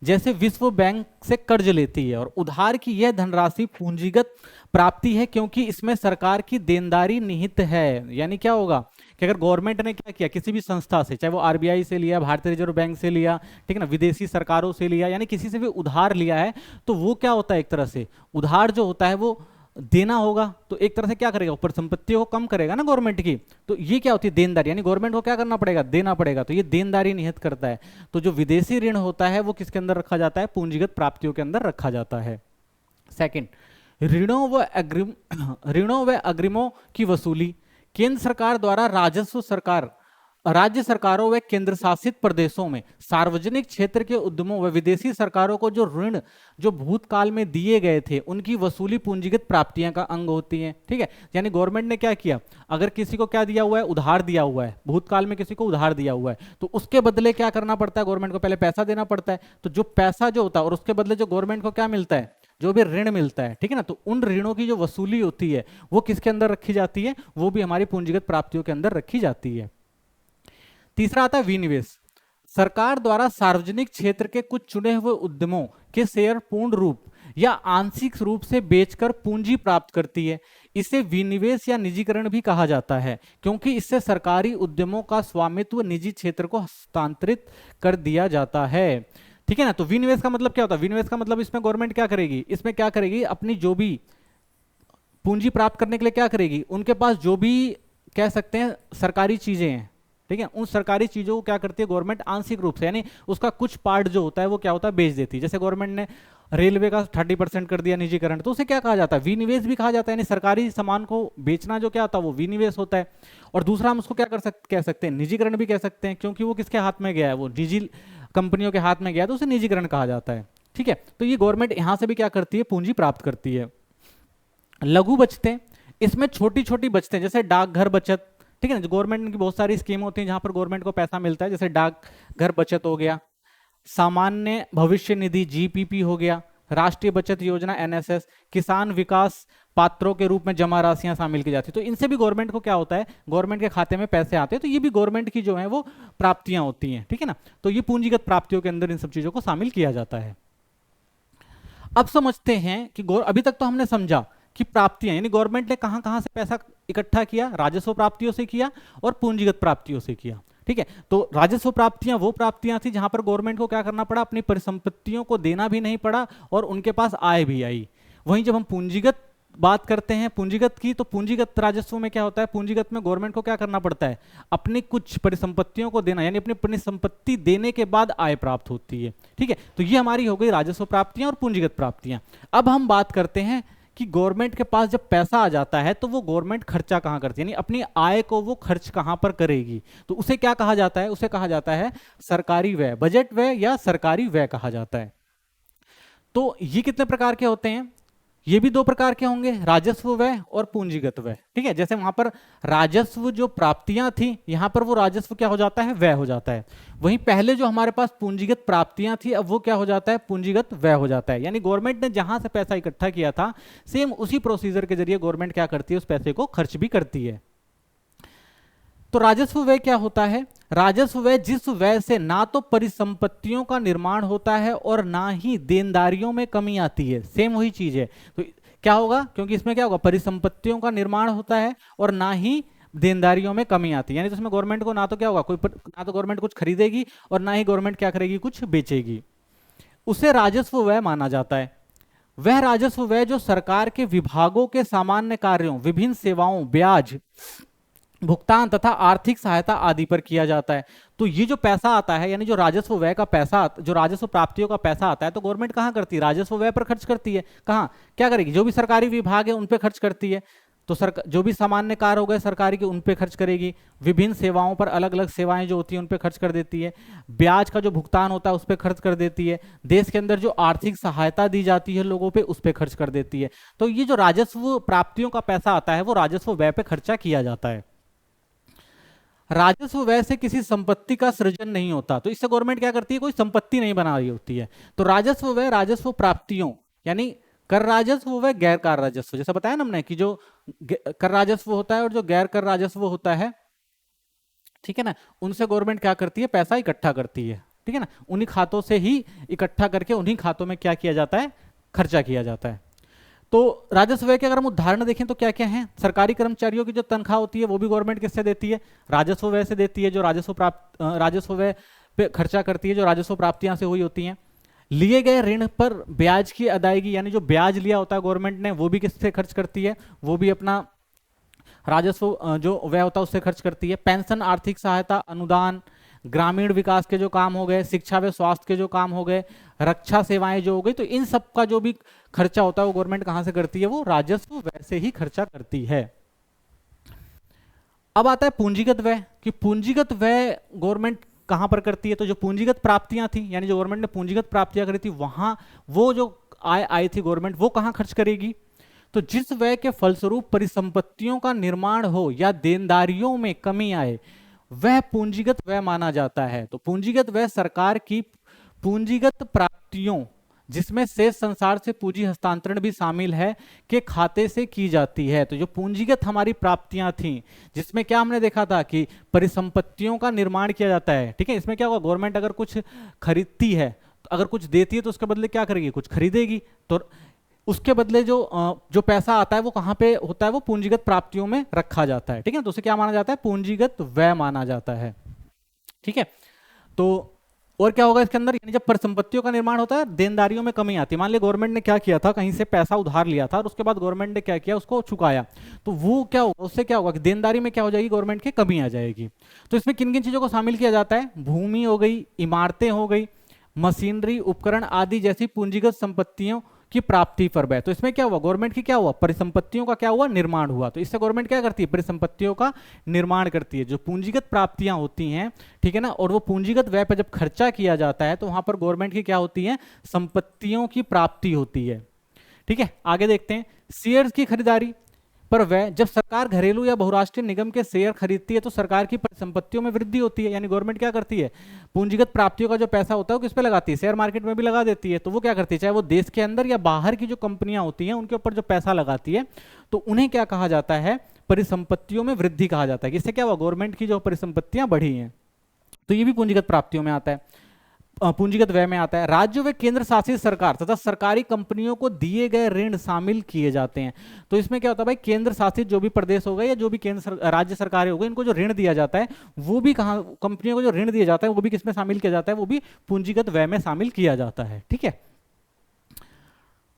जैसे विश्व बैंक से कर्ज लेती है, और उधार की यह धनराशि पूंजीगत प्राप्ति है क्योंकि इसमें सरकार की देनदारी निहित है। यानी क्या होगा कि अगर गवर्नमेंट ने क्या किया, किसी भी संस्था से, चाहे वो आरबीआई से लिया, भारतीय रिजर्व बैंक से लिया, ठीक है ना, विदेशी सरकारों से लिया, यानी किसी से भी उधार लिया है, तो वो क्या होता है, एक तरह से उधार जो होता है वो देना होगा। तो एक तरह से क्या करेगा, ऊपर संपत्तियों को कम करेगा ना गवर्नमेंट की। तो ये क्या होती है, देनदारी, यानी गवर्नमेंट को क्या करना पड़ेगा, देना पड़ेगा। तो ये देनदारी निहित करता है। तो जो विदेशी ऋण होता है वो किसके अंदर रखा जाता है, पूंजीगत प्राप्तियों के अंदर रखा जाता है। सेकंड, ऋणों व अग्रिमों की वसूली। केंद्र सरकार द्वारा राज्य सरकारों व केंद्र शासित प्रदेशों में सार्वजनिक क्षेत्र के उद्यमों व विदेशी सरकारों को जो ऋण जो भूतकाल में दिए गए थे उनकी वसूली पूंजीगत प्राप्तियां का अंग होती है, ठीक है। यानी गवर्नमेंट ने क्या किया, अगर किसी को क्या दिया हुआ है, उधार दिया हुआ है, भूतकाल में किसी को उधार दिया हुआ है, तो उसके बदले क्या करना पड़ता है, गवर्नमेंट को पहले पैसा देना पड़ता है। तो जो पैसा जो होता है और उसके बदले जो गवर्नमेंट को क्या मिलता है, जो भी ऋण मिलता है, ठीक है ना, तो उन ऋणों की जो वसूली होती है वो किसके अंदर रखी जाती है, वो भी हमारी पूंजीगत प्राप्तियों के अंदर रखी जाती है। तीसरा आता है विनिवेश। सरकार द्वारा सार्वजनिक क्षेत्र के कुछ चुने हुए उद्यमों के शेयर पूर्ण रूप या आंशिक रूप से बेचकर पूंजी प्राप्त करती है। इसे विनिवेश या निजीकरण भी कहा जाता है क्योंकि इससे सरकारी उद्यमों का स्वामित्व निजी क्षेत्र को हस्तांतरित कर दिया जाता है, ठीक है ना। तो विनिवेश का मतलब क्या होता है, विनिवेश का मतलब इसमें गवर्नमेंट क्या करेगी, इसमें क्या करेगी, अपनी जो भी पूंजी प्राप्त करने के लिए क्या करेगी, उनके पास जो भी कह सकते हैं सरकारी चीजें हैं, ठीक है, उन सरकारी चीजों को क्या करती है गवर्नमेंट आंशिक रूप से, यानी उसका कुछ पार्ट जो होता है वो क्या होता है, बेच देती है। जैसे गवर्नमेंट ने रेलवे का 30% कर दिया निजीकरण, तो उसे क्या कहा जाता है, विनिवेश भी कहा जाता है, यानी सरकारी सामान को बेचना जो क्या होता है वो विनिवेश होता है। और दूसरा हम उसको क्या कह सकते हैं, निजीकरण भी कह सकते हैं, क्योंकि वो किसके हाथ में गया है, वो निजी कंपनियों के हाथ में गया तो उसे निजीकरण कहा जाता है, ठीक है। तो ये गवर्नमेंट यहां से भी क्या करती है, पूंजी प्राप्त करती है। लघु बचतें, इसमें छोटी छोटी बचतें जैसे डाकघर बचत, ठीक है ना, गवर्नमेंट की बहुत सारी स्कीम होती है जहां पर गवर्नमेंट को पैसा मिलता है, जैसे डाकघर बचत हो गया, सामान्य भविष्य निधि जीपीपी हो गया, राष्ट्रीय बचत योजना एनएसएस, किसान विकास पात्रों के रूप में जमा राशियां शामिल की जाती है। तो इनसे भी गवर्नमेंट को क्या होता है, गवर्नमेंट के खाते में पैसे आते हैं, तो ये भी गवर्नमेंट की जो है वो प्राप्तियां होती हैं, ठीक है ना। तो ये पूंजीगत प्राप्तियों के अंदर इन सब चीजों को शामिल किया जाता है। अब समझते हैं कि अभी तक तो हमने समझा कि प्राप्तियां, यानी गवर्नमेंट ने कहां कहां से पैसा इकट्ठा किया, राजस्व प्राप्तियों से किया और पूंजीगत प्राप्तियों से किया, ठीक है। तो राजस्व प्राप्तियां वो प्राप्तियां थी जहां पर गवर्नमेंट को क्या करना पड़ा, अपनी परिसंपत्तियों को देना भी नहीं पड़ा और उनके पास आय भी आई। वहीं जब हम पूंजीगत बात करते हैं पूंजीगत की, तो पूंजीगत राजस्व में क्या होता है, पूंजीगत में गवर्नमेंट को क्या करना पड़ता है, अपनी कुछ परिसंपत्तियों को देना, यानी अपनी परिसंपत्ति देने के बाद आय प्राप्त होती है। ठीक है, तो ये हमारी हो गई राजस्व प्राप्तियां और पूंजीगत प्राप्तियां। अब हम बात करते हैं कि गवर्नमेंट के पास जब पैसा आ जाता है तो वो गवर्नमेंट खर्चा कहां करती है, यानी अपनी आय को वो खर्च कहां पर करेगी, तो उसे क्या कहा जाता है, उसे कहा जाता है सरकारी व्यय, बजट व्यय या सरकारी व्यय कहा जाता है। तो ये कितने प्रकार के होते हैं, ये भी दो प्रकार के होंगे, राजस्व व्यय और पूंजीगत व्यय। ठीक है, जैसे वहां पर राजस्व जो प्राप्तियां थी, यहां पर वो राजस्व क्या हो जाता है, व्यय हो जाता है। वहीं पहले जो हमारे पास पूंजीगत प्राप्तियां थी, अब वो क्या हो जाता है, पूंजीगत व्यय हो जाता है। यानी गवर्नमेंट ने जहां से पैसा इकट्ठा किया था, सेम उसी प्रोसीजर के जरिए गवर्नमेंट क्या करती है, उस पैसे को खर्च भी करती है। तो राजस्व व्यय क्या होता है, राजस्व व्यय जिस व्यय से ना तो परिसंपत्तियों का निर्माण होता है और ना ही देनदारियों में कमी आती है, सेम वही चीज है। तो क्या होगा, क्योंकि इसमें क्या होगा, परिसंपत्तियों का निर्माण होता है और ना ही देनदारियों में कमी आती है, यानी तो इसमें गवर्नमेंट को ना तो क्या होगा, ना तो गवर्नमेंट कुछ खरीदेगी और ना ही गवर्नमेंट क्या करेगी, कुछ बेचेगी, उसे राजस्व व्यय माना जाता है। वह राजस्व व्यय जो सरकार के विभागों के सामान्य कार्यों, विभिन्न सेवाओं, ब्याज भुगतान तथा आर्थिक सहायता आदि पर किया जाता है। तो ये जो पैसा आता है, यानी जो राजस्व व्यय का पैसा, जो राजस्व प्राप्तियों का पैसा आता है, तो गवर्नमेंट कहां करती है, राजस्व व्यय पर खर्च करती है। कहां क्या करेगी, जो भी सरकारी विभाग है उन पे खर्च करती है, तो जो भी सामान्य कार्य हो गए सरकारी के, उन पे खर्च करेगी। विभिन्न सेवाओं पर, अलग अलग सेवाएं जो होती हैं उन पे खर्च कर देती है। ब्याज का जो भुगतान होता है उस पे खर्च कर देती है। देश के अंदर जो आर्थिक सहायता दी जाती है लोगों पे, उस पे खर्च कर देती है। तो ये जो राजस्व प्राप्तियों का पैसा आता है, वो राजस्व व्यय पे खर्चा किया जाता है। राजस्व व्यय से किसी संपत्ति का सृजन नहीं होता, तो इससे गवर्नमेंट क्या करती है, कोई संपत्ति नहीं बना रही होती है। तो राजस्व व्यय राजस्व प्राप्तियों, यानी कर राजस्व व गैर कर राजस्व, जैसा बताया ना हमने कि जो कर राजस्व होता है और जो गैर कर राजस्व होता है, ठीक है ना, उनसे गवर्नमेंट क्या करती है, पैसा इकट्ठा करती है। ठीक है ना, उन्हीं खातों से ही इकट्ठा करके उन्हीं खातों में क्या किया जाता है, खर्चा किया जाता है। तो राजस्व व्यय के अगर हम उदाहरण देखें तो क्या क्या है, सरकारी कर्मचारियों की जो तनख्वाह होती है वो भी गवर्नमेंट किससे देती है, राजस्व व्यय से देती है, जो राजस्व व्यय पे खर्चा करती है, जो राजस्व प्राप्तियां से हुई होती हैं। लिए गए ऋण पर ब्याज की अदायगी, यानी जो ब्याज लिया होता है गवर्नमेंट ने, वो भी किससे खर्च करती है, वो भी अपना राजस्व जो व्यय होता है उससे खर्च करती है। पेंशन, आर्थिक सहायता, अनुदान, ग्रामीण विकास के जो काम हो गए, शिक्षा व स्वास्थ्य के जो काम हो गए, रक्षा सेवाएं जो हो गई, तो इन सब का जो भी खर्चा होता है वो गवर्नमेंट कहां से करती है, वो राजस्व व्यय से ही खर्चा करती है। अब आता है पूंजीगत व्यय, कि पूंजीगत व्यय गवर्नमेंट कहां पर करती है, तो जो पूंजीगत प्राप्तियां थी, यानी जो गवर्नमेंट ने पूंजीगत प्राप्तियां करी थी, वहां वो जो आय आई थी गवर्नमेंट, वो कहां खर्च करेगी, तो जिस व्यय के फलस्वरूप परिसंपत्तियों का निर्माण हो या देनदारियों में कमी आए, वह पूंजीगत व्यय माना जाता है। तो पूंजीगत व्यय सरकार की पूंजीगत प्राप्तियों, जिसमें शेष संसार से पूंजी हस्तांतरण भी शामिल है, के खाते से की जाती है। तो जो पूंजीगत हमारी प्राप्तियां थी, जिसमें क्या हमने देखा था कि परिसंपत्तियों का निर्माण किया जाता है, ठीक है, इसमें क्या होगा, गवर्नमेंट अगर कुछ खरीदती है, अगर कुछ देती है तो उसके बदले क्या करेगी, कुछ खरीदेगी, तो उसके बदले जो पैसा आता है वो कहां पे होता है, वो पूंजीगत प्राप्तियों में रखा जाता है। ठीक है, तो उसे क्या माना जाता है, पूंजीगत व्यय माना जाता है। ठीक है, तो और क्या होगा इसके अंदर, यानी जब परिसंपत्तियों का निर्माण होता है, देनदारियों में कमी आती है। मान लिया गवर्नमेंट ने क्या किया था, कहीं से पैसा उधार लिया था और उसके बाद गवर्नमेंट ने क्या किया, उसको चुकाया, तो वो क्या होगा, उससे क्या होगा कि देनदारी में क्या हो जाएगी, गवर्नमेंट की कमी आ जाएगी। तो इसमें किन किन चीजों को शामिल किया जाता है, भूमि हो गई, इमारतें हो गई, मशीनरी, उपकरण आदि जैसी पूंजीगत संपत्तियों की प्राप्ति पर व्यय। तो इसमें क्या हुआ, गवर्नमेंट की क्या हुआ, परिसंपत्तियों का क्या हुआ, निर्माण हुआ। तो इससे गवर्नमेंट क्या करती है, परिसंपत्तियों का निर्माण करती है, जो पूंजीगत प्राप्तियां होती हैं, ठीक है ना, और वो पूंजीगत व्यय पर जब खर्चा किया जाता है तो वहां पर गवर्नमेंट की क्या होती है, संपत्तियों की प्राप्ति होती है। ठीक है, आगे देखते हैं, शेयर्स की खरीदारी पर व्यय, जब सरकार घरेलू या बहुराष्ट्रीय निगम के शेयर खरीदती है तो सरकार की परिसंपत्तियों में वृद्धि होती है। यानी गवर्नमेंट क्या करती है, पूंजीगत प्राप्तियों का जो पैसा होता है वो किस पे लगाती है, शेयर मार्केट में भी लगा देती है। तो वो क्या करती है, चाहे वो देश के अंदर या बाहर की जो कंपनियां होती हैं उनके ऊपर जो पैसा लगाती है, तो उन्हें क्या कहा जाता है, परिसंपत्तियों में वृद्धि कहा जाता है। इससे क्या हुआ, गवर्नमेंट की जो परिसंपत्तियां बढ़ी हैं, तो ये भी पूंजीगत प्राप्तियों में आता है, पूंजीगत व्यय में आता है। राज्य व केंद्र शासित सरकार तथा सरकारी कंपनियों को दिए गए ऋण शामिल किए जाते हैं। तो इसमें क्या होता है भाई, केंद्र शासित जो भी प्रदेश हो गए या जो भी राज्य सरकारें हो गई, इनको जो ऋण दिया जाता है वो भी कहां, कंपनियों को जो ऋण दिया जाता है वो भी किसमें शामिल किया जाता है, वो भी पूंजीगत व्यय में शामिल किया जाता है। ठीक है,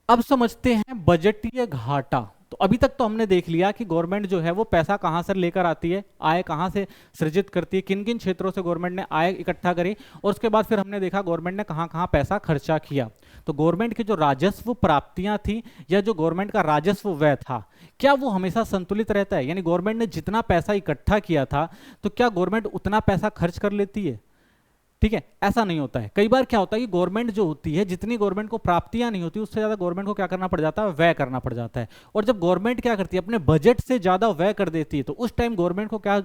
अब समझते हैं बजटीय घाटा। तो अभी तक तो हमने देख लिया कि गवर्नमेंट जो है वो पैसा कहां से लेकर आती है, आय कहां से सृजित करती है, किन किन क्षेत्रों से गवर्नमेंट ने आय इकट्ठा करी, और उसके बाद फिर हमने देखा गवर्नमेंट ने कहां कहां पैसा खर्चा किया। तो गवर्नमेंट की जो राजस्व प्राप्तियां थी या जो गवर्नमेंट का राजस्व व्यय था, क्या वो हमेशा संतुलित रहता है? यानी गवर्नमेंट ने जितना पैसा इकट्ठा किया था तो क्या गवर्नमेंट उतना पैसा खर्च कर लेती है? ठीक है, ऐसा नहीं होता है। कई बार क्या होता है कि गवर्नमेंट जो होती है, जितनी गवर्नमेंट को प्राप्तियां नहीं होती उससे ज्यादा गवर्नमेंट को क्या करना पड़ जाता है, व्यय करना पड़ जाता है। और जब गवर्नमेंट क्या करती है, अपने बजट से ज्यादा व्यय कर देती है, तो उस टाइम गवर्नमेंट को क्या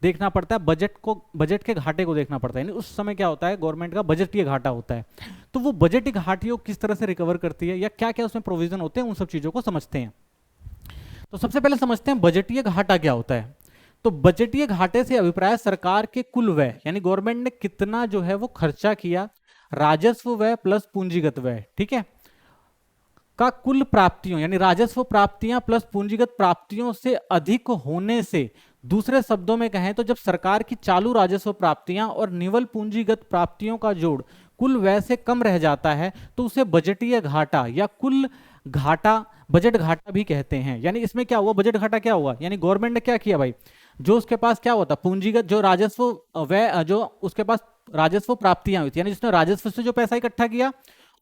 देखना पड़ता है, बजट के घाटे को देखना पड़ता है। यानी उस समय क्या होता है, गवर्नमेंट का बजटीय घाटा होता है। तो वो बजटीय घाटे को किस तरह से रिकवर करती है या क्या क्या उसमें प्रोविजन होते हैं, उन सब चीजों को समझते हैं। तो सबसे पहले समझते हैं बजटीय घाटा क्या होता है। तो बजटीय घाटे से अभिप्राय सरकार के कुल व्यय, यानी गवर्नमेंट ने कितना जो है वो खर्चा किया, राजस्व व्यय प्लस पूंजीगत व्यय, ठीक है, का कुल प्राप्तियों, यानी राजस्व प्राप्तियां प्लस पूंजीगत प्राप्तियों से अधिक होने से, दूसरे शब्दों में कहें तो जब सरकार की चालू राजस्व प्राप्तियां और निवल पूंजीगत प्राप्तियों का जोड़ कुल व्यय से कम रह जाता है, तो उसे बजटीय घाटा या कुल घाटा, बजट घाटा भी कहते हैं। यानी इसमें क्या हुआ, बजट घाटा क्या हुआ, यानी गवर्नमेंट ने क्या किया भाई, जो उसके पास क्या होता, पूंजीगत जो राजस्व व्यय, जो उसके पास राजस्व प्राप्तियां हुई थी, यानी जिसने राजस्व से जो पैसा इकट्ठा किया,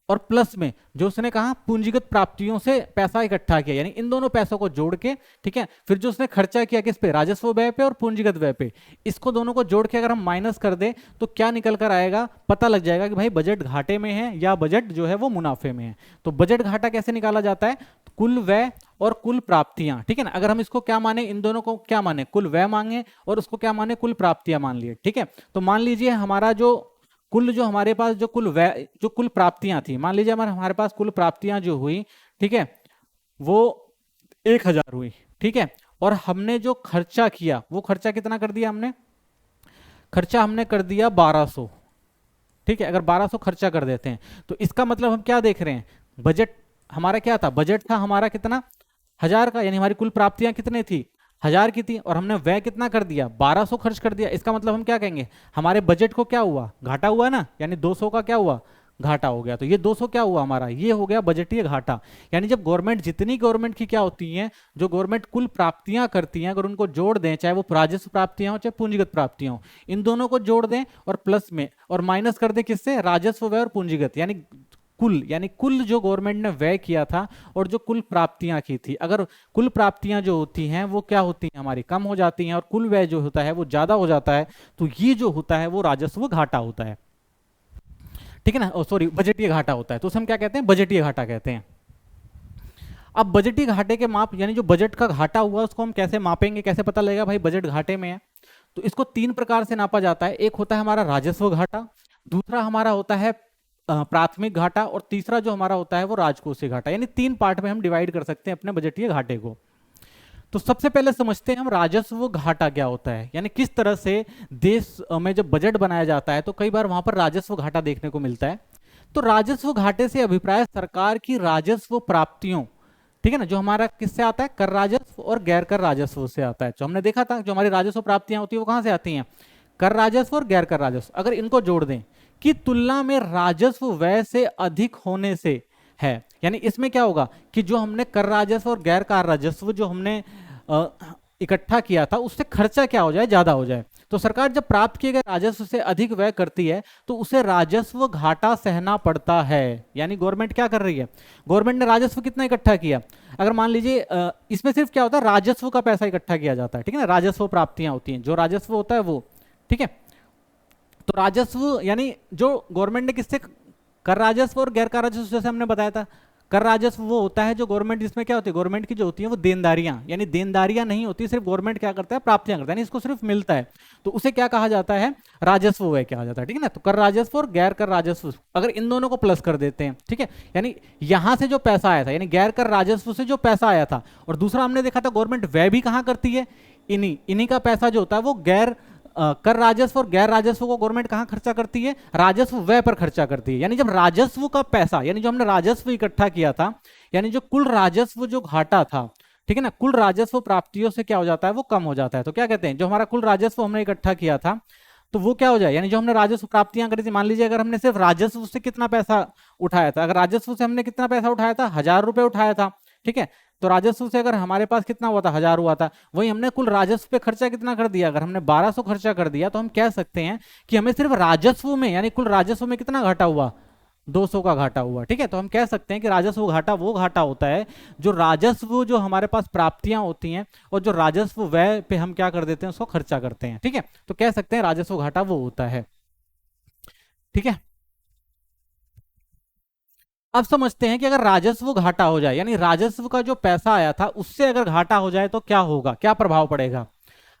और प्लस में जो उसने कहा पूंजीगत प्राप्तियों से पैसा इकट्ठा किया, यानी इन दोनों पैसों को जोड़ के, ठीक है, फिर जो उसने खर्चा किया किस पे, राजस्व व्यय पे और पूंजीगत व्यय पे, इसको दोनों को जोड़ के अगर हम माइनस कर दे तो क्या निकल कर आएगा, पता लग जाएगा कि भाई बजट घाटे में है या बजट जो है वो मुनाफे में है। तो बजट घाटा कैसे निकाला जाता है, कुल व्यय और कुल प्राप्तियां, ठीक है ना। अगर हम इसको क्या माने, इन दोनों को क्या माने, कुल व्यय मांगे, और उसको क्या माने, कुल प्राप्तियां मान लिए, ठीक है। तो मान लीजिए हमारा जो कुल, जो हमारे पास जो कुल व्यय, जो कुल प्राप्तियां थी, मान लीजिए हमारे पास कुल प्राप्तियां जो हुई, ठीक है, वो 1000 हुई, ठीक है, और हमने जो खर्चा किया वो खर्चा कितना कर दिया हमने, खर्चा हमने कर दिया 1200, ठीक है। अगर 1200 खर्चा कर देते हैं तो इसका मतलब हम क्या देख रहे हैं, बजट हमारा क्या था, बजट था हमारा कितना, 1000 का, यानी हमारी कुल प्राप्तियां कितनी थी, 1000 की थी, और हमने व्यय कितना कर दिया, 1200 खर्च कर दिया। इसका मतलब हम क्या कहेंगे, हमारे बजट को क्या हुआ, घाटा हुआ ना, यानी 200 का क्या हुआ, घाटा हो गया। तो ये 200 क्या हुआ हमारा, ये हो गया बजटीय घाटा। यानी जब गवर्नमेंट, जितनी गवर्नमेंट की क्या होती है, जो गवर्नमेंट कुल प्राप्तियां करती हैं, अगर उनको जोड़ दें, चाहे वो राजस्व प्राप्तियां हो चाहे पूंजीगत प्राप्तियां हो, इन दोनों को जोड़ दें और प्लस में और माइनस कर दें किससे, राजस्व व्यय और पूंजीगत, यानी कुल, यानी कुल जो गवर्नमेंट ने व्यय किया था और जो कुल प्राप्तियां की थी, अगर कुल प्राप्तियां जो होती हैं वो क्या होती हैं, हमारी कम हो जाती हैं, और कुल व्यय जो होता है वो ज्यादा हो जाता है, तो ये जो होता है वो राजस्व घाटा होता है, ठीक है ना, सॉरी बजटीय घाटा होता है। तो उसे हम क्या कहते हैं, बजटीय घाटा कहते हैं। अब बजटीय घाटे के माप, यानी जो बजट का घाटा हुआ उसको हम कैसे मापेंगे, कैसे पता लगेगा भाई बजट घाटे में है, तो इसको 3 प्रकार से नापा जाता है। एक होता है हमारा राजस्व घाटा, दूसरा हमारा होता है प्राथमिक घाटा, और तीसरा जो हमारा होता है वो राजकोषीय घाटा। यानी 3 पार्ट में हम डिवाइड कर सकते हैं अपने बजटीय घाटे को। तो सबसे पहले समझते हैं हम राजस्व घाटा क्या होता है, यानी किस तरह से देश में जब बजट बनाया जाता है तो कई बार वहां पर राजस्व घाटा देखने को मिलता है। तो राजस्व घाटे से अभिप्राय सरकार की राजस्व प्राप्तियों, ठीक है ना, जो हमारा किससे आता है, कर राजस्व और गैर कर राजस्व से आता है। जो हमने देखा था, जो हमारी राजस्व प्राप्तियां होती है वो कहां से आती हैं, कर राजस्व और गैर कर राजस्व। अगर इनको जोड़ दें की तुलना में राजस्व व्यय से अधिक होने से है, यानी इसमें क्या होगा कि जो हमने कर राजस्व और गैर कर राजस्व जो हमने इकट्ठा किया था उससे खर्चा क्या हो जाए, ज्यादा हो जाए। तो सरकार जब प्राप्त किए गए राजस्व से अधिक व्यय करती है तो उसे राजस्व घाटा सहना पड़ता है। यानी गवर्नमेंट क्या कर रही है, गवर्नमेंट ने राजस्व कितना इकट्ठा किया, अगर मान लीजिए इसमें सिर्फ क्या होता है, राजस्व का पैसा इकट्ठा किया जाता है, ठीक है ना, राजस्व प्राप्तियां होती हैं, जो राजस्व होता है वो, ठीक है। तो राजस्व यानी जो गवर्नमेंट ने किससे, कर राजस्व और गैर कर राजस्व, जैसे हमने बताया था, कर राजस्व वो होता है जो गवर्नमेंट, जिसमें क्या होती है, गवर्नमेंट की जो होती है वो देनदारियां, यानी देनदारियां नहीं होती, सिर्फ गवर्नमेंट क्या करता है, प्राप्तियां करता है, यानी इसको सिर्फ मिलता है, तो उसे क्या कहा जाता है, राजस्व व्यय कहा जाता है, ठीक है ना। तो कर राजस्व और गैर कर राजस्व, अगर इन दोनों को प्लस कर देते हैं, ठीक है, यानी यहां से जो पैसा आया था, यानी गैर कर राजस्व से जो पैसा आया था, और दूसरा हमने देखा था गवर्नमेंट व्यय भी कहां करती है, इन्हीं का पैसा जो होता है वो गैर कर राजस्व और गैर राजस्व को गवर्नमेंट कहां खर्चा करती है, राजस्व व्यय पर खर्चा करती है। यानी जब राजस्व का पैसा, यानी जो हमने राजस्व इकट्ठा किया था, यानी जो कुल राजस्व जो घाटा था, ठीक है ना, कुल राजस्व प्राप्तियों से क्या हो जाता है, वो कम हो जाता है। तो क्या कहते हैं, जो हमारा कुल राजस्व हमने इकट्ठा किया था तो वो क्या हो जाए, यानी जो हमने राजस्व प्राप्तियां करी थी, मान लीजिए अगर हमने सिर्फ राजस्व से कितना पैसा उठाया था, अगर राजस्व से हमने कितना पैसा उठाया था, 1000 रुपए उठाया था, ठीक है, तो राजस्व से अगर हमारे पास कितना हुआ था, 1000 हुआ था, वही हमने कुल राजस्व पे खर्चा कितना कर दिया, अगर हमने 1200 खर्चा कर दिया तो हम कह सकते हैं कि हमें सिर्फ राजस्व में यानी कुल राजस्व में कितना घाटा हुआ, 200 का घाटा हुआ। ठीक है, तो हम कह सकते हैं कि राजस्व घाटा वो घाटा होता है जो राजस्व जो हमारे पास प्राप्तियां होती हैं और जो राजस्व व्यय पे हम क्या कर देते हैं, उसको खर्चा करते हैं। ठीक है, तो कह सकते हैं राजस्व घाटा वो होता है। ठीक है, अब समझते हैं कि अगर राजस्व घाटा हो जाए यानी राजस्व का जो पैसा आया था उससे अगर घाटा हो जाए तो क्या होगा, क्या प्रभाव पड़ेगा।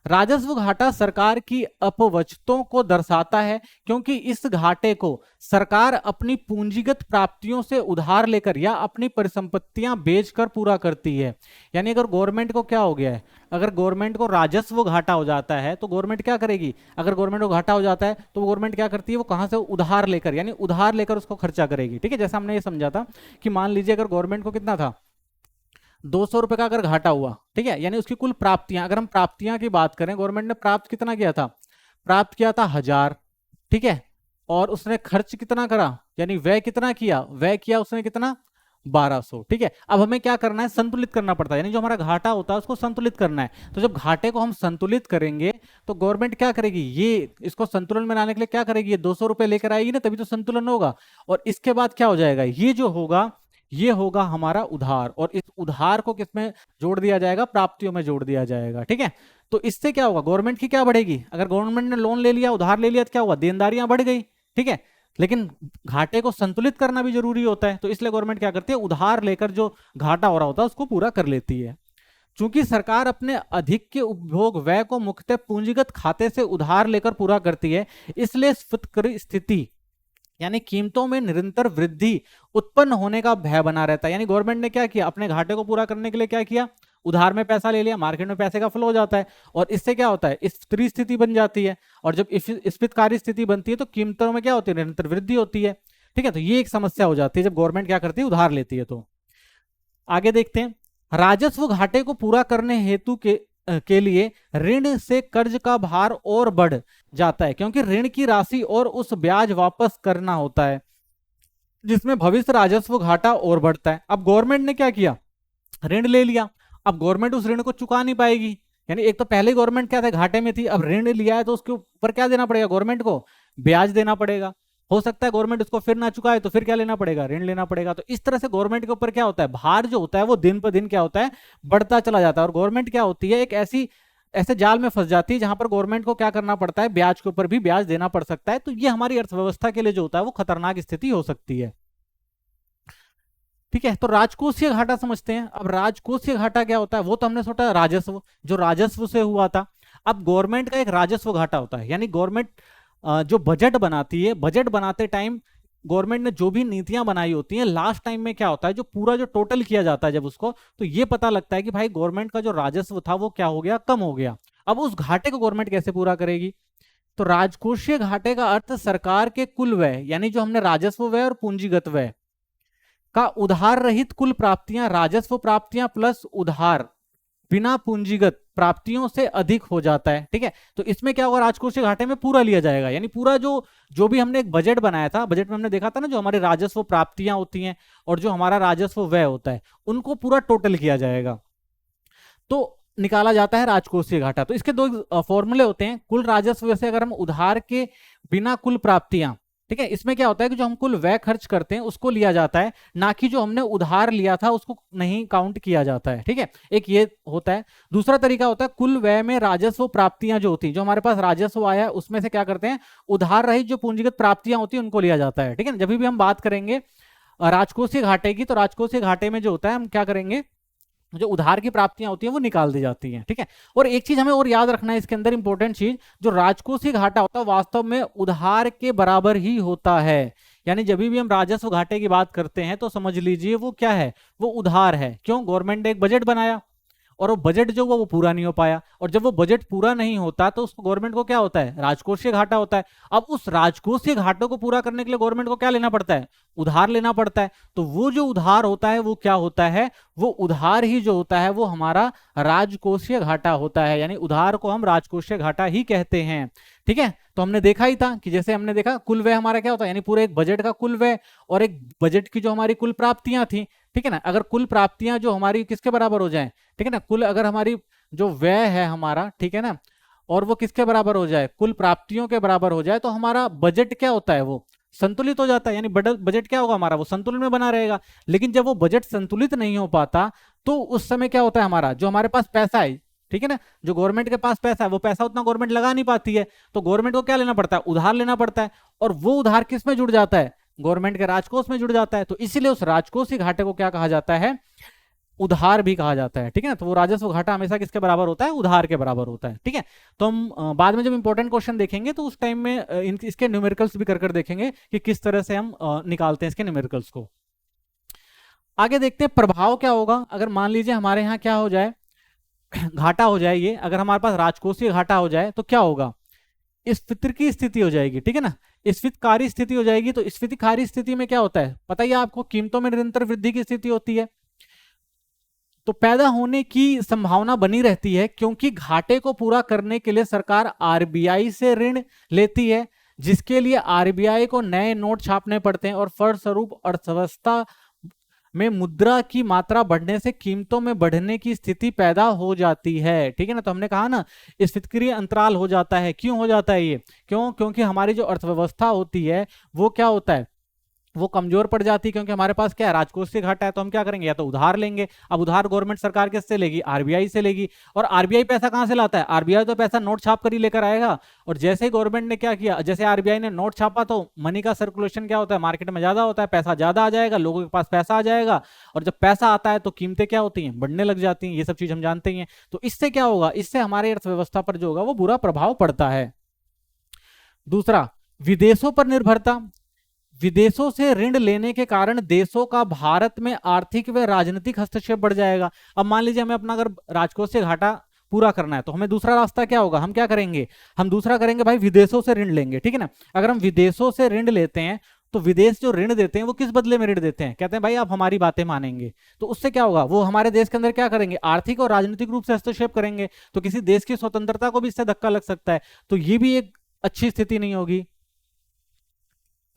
राजस्व घाटा सरकार की अपवचतों को दर्शाता है क्योंकि इस घाटे को सरकार अपनी पूंजीगत प्राप्तियों से उधार लेकर या अपनी परिसंपत्तियां बेचकर पूरा करती है। यानी अगर गवर्नमेंट को क्या हो गया है, अगर गवर्नमेंट को राजस्व घाटा हो जाता है तो गवर्नमेंट क्या करेगी, अगर गवर्नमेंट को घाटा हो जाता है तो गवर्नमेंट क्या करती है, वो कहां से उधार लेकर यानी उधार लेकर उसको खर्चा करेगी। ठीक है, जैसा हमने ये समझा था कि मान लीजिए अगर गवर्नमेंट को कितना था, 200 रुपए का अगर घाटा हुआ, ठीक है, यानी उसकी कुल प्राप्तियां, अगर हम प्राप्तियां की बात करें, गवर्नमेंट ने प्राप्त कितना किया था, प्राप्त किया था 1000। ठीक है, और उसने खर्च कितना करा यानी व्यय कितना किया, व्यय किया उसने कितना, 1200। ठीक है, अब हमें क्या करना है, संतुलित करना पड़ता है, यानी जो हमारा घाटा होता है उसको संतुलित करना है। तो जब घाटे को हम संतुलित करेंगे तो गवर्नमेंट क्या करेगी, ये इसको संतुलन में लाने के लिए क्या करेगी, ये 200 रुपए लेकर आएगी ना, तभी तो संतुलन होगा। और इसके बाद क्या हो जाएगा, ये जो होगा ये होगा हमारा उधार, और इस उधार को किसमें जोड़ दिया जाएगा, प्राप्तियों में जोड़ दिया जाएगा। ठीक है, तो इससे क्या होगा, गवर्नमेंट की क्या बढ़ेगी, अगर गवर्नमेंट ने लोन ले लिया, उधार ले लिया तो क्या हुआ, देनदारियां बढ़ गई। ठीक है, लेकिन घाटे को संतुलित करना भी जरूरी होता है, तो इसलिए गवर्नमेंट क्या करती है, उधार लेकर जो घाटा हो रहा होता है उसको पूरा कर लेती है। चूंकि सरकार अपने अधिक के उपभोग व्यय को मुख्यतः पूंजीगत खाते से उधार लेकर पूरा करती है, इसलिए स्फुटकर स्थिति यानी कीमतों में निरंतर वृद्धि उत्पन्न होने का भय बना रहता है। यानी गवर्नमेंट ने क्या किया, अपने घाटे को पूरा करने के लिए क्या किया, उधार में पैसा ले लिया, मार्केट में पैसे का फ्लो हो जाता है, और इससे क्या होता है, स्थिर स्थिति बन जाती है, और जब स्फीतकारी स्थिति बनती है तो कीमतों में क्या होती है, निरंतर वृद्धि होती है। ठीक है, तो ये एक समस्या हो जाती है जब गवर्नमेंट क्या करती है, उधार लेती है। तो आगे देखते हैं, राजस्व घाटे को पूरा करने हेतु के लिए ऋण से कर्ज का भार और बढ़ जाता है, क्योंकि ऋण की राशि और उस ब्याज वापस करना होता है, जिसमें भविष्य राजस्व घाटा और बढ़ता है। अब गवर्नमेंट ने क्या किया, ऋण ले लिया, अब गवर्नमेंट उस ऋण को चुका नहीं पाएगी, यानी एक तो पहले गवर्नमेंट क्या था, घाटे में थी, अब ऋण लिया है तो उसके ऊपर क्या देना पड़ेगा, गवर्नमेंट को ब्याज देना पड़ेगा। हो सकता है गवर्नमेंट उसको फिर ना चुकाए तो फिर क्या लेना पड़ेगा, ऋण लेना पड़ेगा। तो इस तरह से गवर्नमेंट के ऊपर क्या होता है, भार जो होता है वो दिन पर दिन क्या होता है, बढ़ता चला जाता है, और गवर्नमेंट क्या होती है, एक ऐसे जाल में फंस जाती है जहां पर गवर्नमेंट को क्या करना पड़ता है, ब्याज के ऊपर भी ब्याज देना पड़ सकता है। तो ये हमारी अर्थव्यवस्था के लिए जो होता है वो खतरनाक स्थिति हो सकती है। ठीक है, तो राजकोषीय घाटा समझते हैं। अब राजकोषीय घाटा क्या होता है, वो तो हमने सोचा राजस्व, जो राजस्व से हुआ था। अब गवर्नमेंट का एक राजस्व घाटा होता है, यानी गवर्नमेंट जो बजट बनाती है, बजट बनाते टाइम गवर्नमेंट ने जो भी नीतियां बनाई होती हैं, लास्ट टाइम में क्या होता है, जो पूरा जो टोटल किया जाता है जब उसको, तो ये पता लगता है कि भाई गवर्नमेंट का जो राजस्व था वो क्या हो गया, कम हो गया। अब उस घाटे को गवर्नमेंट कैसे पूरा करेगी, तो राजकोषीय घाटे का अर्थ सरकार के कुल व्यय यानी जो हमने राजस्व व्यय और पूंजीगत व्यय का उधार रहित कुल प्राप्तियां, राजस्व प्राप्तियां प्लस उधार बिना पूंजीगत प्राप्तियों से अधिक हो जाता है। ठीक है, तो इसमें क्या होगा, राजकोषीय घाटे में पूरा लिया जाएगा, यानी पूरा जो भी हमने एक बजट बनाया था, बजट में हमने देखा था ना, जो हमारे राजस्व प्राप्तियां होती हैं और जो हमारा राजस्व व्यय होता है, उनको पूरा टोटल किया जाएगा, तो निकाला जाता है राजकोषीय घाटा। तो इसके दो फॉर्मूले होते हैं, कुल राजस्व से अगर हम उधार के बिना कुल प्राप्तियां, ठीक है, इसमें क्या होता है कि जो हम कुल व्यय खर्च करते हैं उसको लिया जाता है, ना कि जो हमने उधार लिया था उसको नहीं काउंट किया जाता है। ठीक है, एक ये होता है। दूसरा तरीका होता है कुल व्यय में राजस्व प्राप्तियां जो होती हैं, जो हमारे पास राजस्व आया है उसमें से क्या करते हैं, उधार रहित जो पूंजीगत प्राप्तियां होती हैं उनको लिया जाता है। ठीक है, जब भी हम बात करेंगे राजकोषीय घाटे की, तो राजकोषीय घाटे में जो होता है हम क्या करेंगे, जो उधार की प्राप्तियां होती हैं वो निकाल दी जाती हैं। ठीक है, और एक चीज हमें और याद रखना है इसके अंदर, इंपॉर्टेंट चीज, जो राजकोषीय घाटा होता है वास्तव में उधार के बराबर ही होता है। यानी जब भी हम राजस्व घाटे की बात करते हैं तो समझ लीजिए वो क्या है, वो उधार है। क्यों, गवर्नमेंट ने एक बजट बनाया और वो बजट जो वो पूरा नहीं हो पाया, और जब वो बजट पूरा नहीं होता तो उसको गवर्नमेंट को क्या होता है, राजकोषीय घाटा होता है। अब उस राजकोषीय घाटों को पूरा करने के लिए गवर्नमेंट को क्या लेना पड़ता है, उधार लेना पड़ता है। तो वो जो उधार होता है वो क्या होता है, वो उधार ही जो होता है वो हमारा राजकोषीय घाटा होता है, यानी उधार को हम राजकोषीय घाटा ही कहते हैं। ठीक है, तो हमने देखा ही था कि जैसे हमने देखा कुल व्यय हमारा क्या होता है, यानी पूरे एक बजट का कुल व्यय और एक बजट की जो हमारी कुल प्राप्तियां थी, ठीक है ना। अगर कुल प्राप्तियां जो हमारी किसके बराबर हो जाए, ठीक है ना, कुल अगर हमारी जो व्यय है हमारा, ठीक है ना, और वो किसके बराबर हो जाए, कुल प्राप्तियों के बराबर हो जाए, तो हमारा बजट क्या होता है, वो संतुलित हो जाता है। यानी बजट क्या होगा हमारा, वो संतुलन में बना रहेगा। लेकिन जब वो बजट संतुलित नहीं हो पाता, तो उस समय क्या होता है, हमारा जो हमारे पास पैसा है, ठीक है ना, जो गवर्नमेंट के पास पैसा है, वो पैसा उतना गवर्नमेंट लगा नहीं पाती है, तो गवर्नमेंट को क्या लेना पड़ता है, उधार लेना पड़ता है। और वो उधार किस में जुड़ जाता है, गवर्नमेंट के राजकोष में जुड़ जाता है। तो इसीलिए उस राजकोषीय घाटे को क्या कहा जाता है, उधार भी कहा जाता है। ठीक है ना, तो वो राजस्व घाटा हमेशा किसके बराबर होता है, उधार के बराबर होता है। ठीक है, तो हम बाद में जब इंपॉर्टेंट क्वेश्चन देखेंगे तो उस टाइम में इसके न्यूमेरिकल्स भी कर देखेंगे कि किस तरह से हम निकालते हैं इसके न्यूमेरिकल्स को। आगे देखते हैं प्रभाव क्या होगा अगर मान लीजिए हमारे यहाँ क्या हो जाए, घाटा हो जाए। ये अगर हमारे पास राजकोषीय घाटा हो जाए तो क्या होगा, स्फीति की स्थिति हो जाएगी। ठीक है ना, स्फीतकारी स्थिति हो जाएगी। तो स्फीतिकारी स्थिति में क्या होता है पता ही है आपको, कीमतों में निरंतर वृद्धि की स्थिति होती है। तो पैदा होने की संभावना बनी रहती है, क्योंकि घाटे को पूरा करने के लिए सरकार आरबीआई से ऋण लेती है, जिसके लिए आरबीआई को नए नोट छापने पड़ते हैं, और फलस्वरूप अर्थव्यवस्था में मुद्रा की मात्रा बढ़ने से कीमतों में बढ़ने की स्थिति पैदा हो जाती है। ठीक है ना, तो हमने कहा ना स्फीतकीय अंतराल हो जाता है। क्यों हो जाता है ये, क्योंकि हमारी जो अर्थव्यवस्था होती है वो क्या होता है, वो कमजोर पड़ जाती है, क्योंकि हमारे पास क्या है, राजकोषीय घाटा है। तो हम क्या करेंगे, या तो उधार लेंगे। अब उधार गवर्नमेंट सरकार किससे लेगी, आरबीआई से लेगी। और आरबीआई पैसा कहां से लाता है, आरबीआई तो पैसा नोट छाप कर ही लेकर आएगा। और जैसे ही गवर्नमेंट ने क्या किया, जैसे आरबीआई ने नोट छापा तो मनी का सर्कुलेशन क्या होता है, मार्केट में ज्यादा होता है, पैसा ज्यादा आ जाएगा, लोगों के पास पैसा आ जाएगा। और जब पैसा आता है तो कीमतें क्या होती हैं, बढ़ने लग जाती हैं। ये सब चीज हम जानते ही हैं। तो इससे क्या होगा, इससे हमारे अर्थव्यवस्था पर जो होगा वो बुरा प्रभाव पड़ता है। दूसरा, विदेशों पर निर्भरता। विदेशों से ऋण लेने के कारण देशों का भारत में आर्थिक व राजनीतिक हस्तक्षेप बढ़ जाएगा। अब मान लीजिए हमें अपना अगर राजकोषीय घाटा पूरा करना है, तो हमें दूसरा रास्ता क्या होगा, हम क्या करेंगे, हम दूसरा करेंगे भाई, विदेशों से ऋण लेंगे। ठीक है ना, अगर हम विदेशों से ऋण लेते हैं तो विदेश जो ऋण देते हैं वो किस बदले में ऋण देते हैं, कहते हैं भाई आप हमारी बातें मानेंगे। तो उससे क्या होगा, वो हमारे देश के अंदर क्या करेंगे, आर्थिक और राजनीतिक रूप से हस्तक्षेप करेंगे। तो किसी देश की स्वतंत्रता को भी इससे धक्का लग सकता है। तो ये भी एक अच्छी स्थिति नहीं होगी।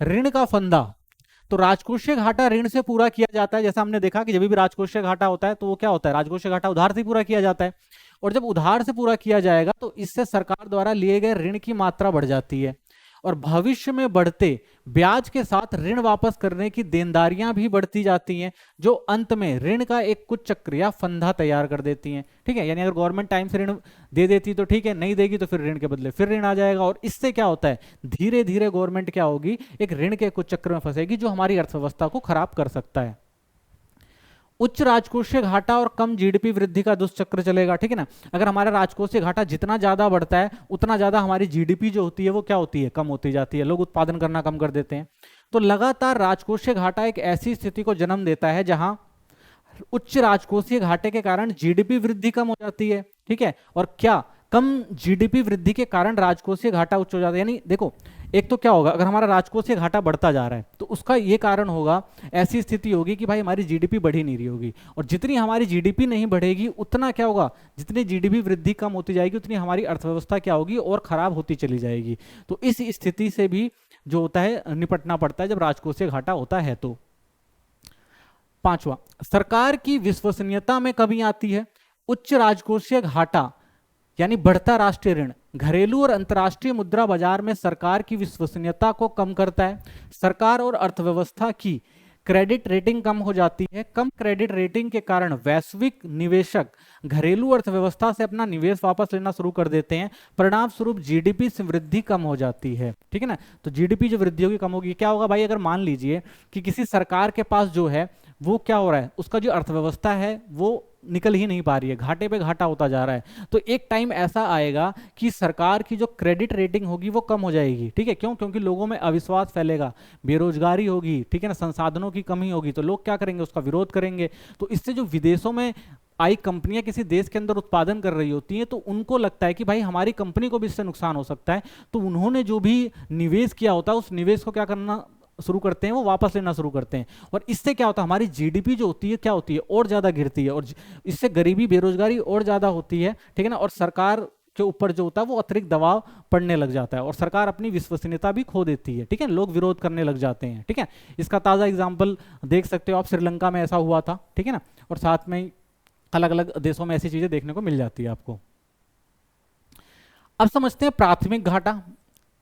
ऋण का फंदा। तो राजकोषीय घाटा ऋण से पूरा किया जाता है। जैसा हमने देखा कि जब भी राजकोषीय घाटा होता है तो वो क्या होता है, राजकोषीय घाटा उधार से पूरा किया जाता है। और जब उधार से पूरा किया जाएगा तो इससे सरकार द्वारा लिए गए ऋण की मात्रा बढ़ जाती है, और भविष्य में बढ़ते ब्याज के साथ ऋण वापस करने की देनदारियां भी बढ़ती जाती हैं, जो अंत में ऋण का एक कुछ चक्र या फंदा तैयार कर देती हैं। ठीक है, यानी अगर गवर्नमेंट टाइम से ऋण दे देती तो ठीक है, नहीं देगी तो फिर ऋण के बदले फिर ऋण आ जाएगा। और इससे क्या होता है, धीरे धीरे गवर्नमेंट क्या होगी, एक ऋण के कुछ चक्र में फंसेगी, जो हमारी अर्थव्यवस्था को खराब कर सकता है। उच्च राजकोषीय घाटा और कम जीडीपी वृद्धि का दुष्चक्र चलेगा। ठीक है ना, अगर हमारा राजकोषीय घाटा जितना ज्यादा बढ़ता है उतना ज्यादा हमारी जीडीपी जो होती है वो क्या होती है, कम होती जाती है। लोग उत्पादन करना कम कर देते हैं। तो लगातार राजकोषीय घाटा एक ऐसी स्थिति को जन्म देता है जहां उच्च राजकोषीय घाटे के कारण जीडीपी वृद्धि कम हो जाती है। ठीक है, और क्या कम जीडीपी वृद्धि के कारण राजकोषीय घाटा उच्च हो जाता है। यानी देखो, एक तो क्या होगा, अगर हमारा राजकोषीय घाटा बढ़ता जा रहा है तो उसका ये कारण होगा, ऐसी स्थिति होगी कि भाई हमारी जीडीपी बढ़ ही नहीं रही होगी। और जितनी हमारी जीडीपी नहीं बढ़ेगी उतना क्या होगा, जितनी जीडीपी वृद्धि कम होती जाएगी उतनी हमारी अर्थव्यवस्था क्या होगी, और खराब होती चली जाएगी। तो इस स्थिति से भी जो होता है निपटना पड़ता है जब राजकोषीय घाटा होता है। तो पांचवा, सरकार की विश्वसनीयता में कमी आती है। उच्च राजकोषीय घाटा यानी बढ़ता राष्ट्रीय ऋण घरेलू और अंतर्राष्ट्रीय मुद्रा बाजार में सरकार की विश्वसनीयता को कम करता है। सरकार और अर्थव्यवस्था की क्रेडिट रेटिंग कम हो जाती है। कम क्रेडिट रेटिंग के कारण वैश्विक निवेशक घरेलू अर्थव्यवस्था से अपना निवेश वापस लेना शुरू कर देते हैं। परिणाम स्वरूप जीडीपी से वृद्धि कम हो जाती है। ठीक है ना, तो जीडीपी जो वृद्धि होगी कम होगी। क्या होगा भाई, अगर मान लीजिए कि किसी सरकार के पास जो है वो क्या हो रहा है, उसका जो अर्थव्यवस्था है वो निकल ही नहीं पा रही है, घाटे पे घाटा होता जा रहा है, तो एक टाइम ऐसा आएगा कि सरकार की जो क्रेडिट रेटिंग होगी वो कम हो जाएगी। ठीक है, क्यों, क्योंकि लोगों में अविश्वास फैलेगा, बेरोजगारी होगी, ठीक है ना, संसाधनों की कमी होगी, तो लोग क्या करेंगे, उसका विरोध करेंगे। तो इससे जो विदेशों में आई कंपनियां किसी देश के अंदर उत्पादन कर रही होती हैं तो उनको लगता है कि भाई हमारी कंपनी को भी इससे नुकसान हो सकता है, तो उन्होंने जो भी निवेश किया होता है उस निवेश को क्या करना शुरू करते हैं, वो वापस लेना शुरू करते हैं। और इससे क्या होता है, हमारी जीडीपी जो होती है क्या होती है, और ज्यादा गिरती है, और इससे गरीबी बेरोजगारी और ज्यादा होती है। ठीक है ना, और सरकार उसके ऊपर जो होता है वो अतिरिक्त दबाव पड़ने लग जाता है और सरकार अपनी विश्वसनीयता भी खो देती है। ठीक है, लोग विरोध करने लग जाते हैं। ठीक है, इसका ताज़ा एग्जाम्पल देख सकते हो आप, श्रीलंका में ऐसा हुआ था। ठीक है ना, और साथ में अलग अलग देशों में ऐसी चीजें देखने को मिल जाती है आपको। अब समझते हैं प्राथमिक घाटा।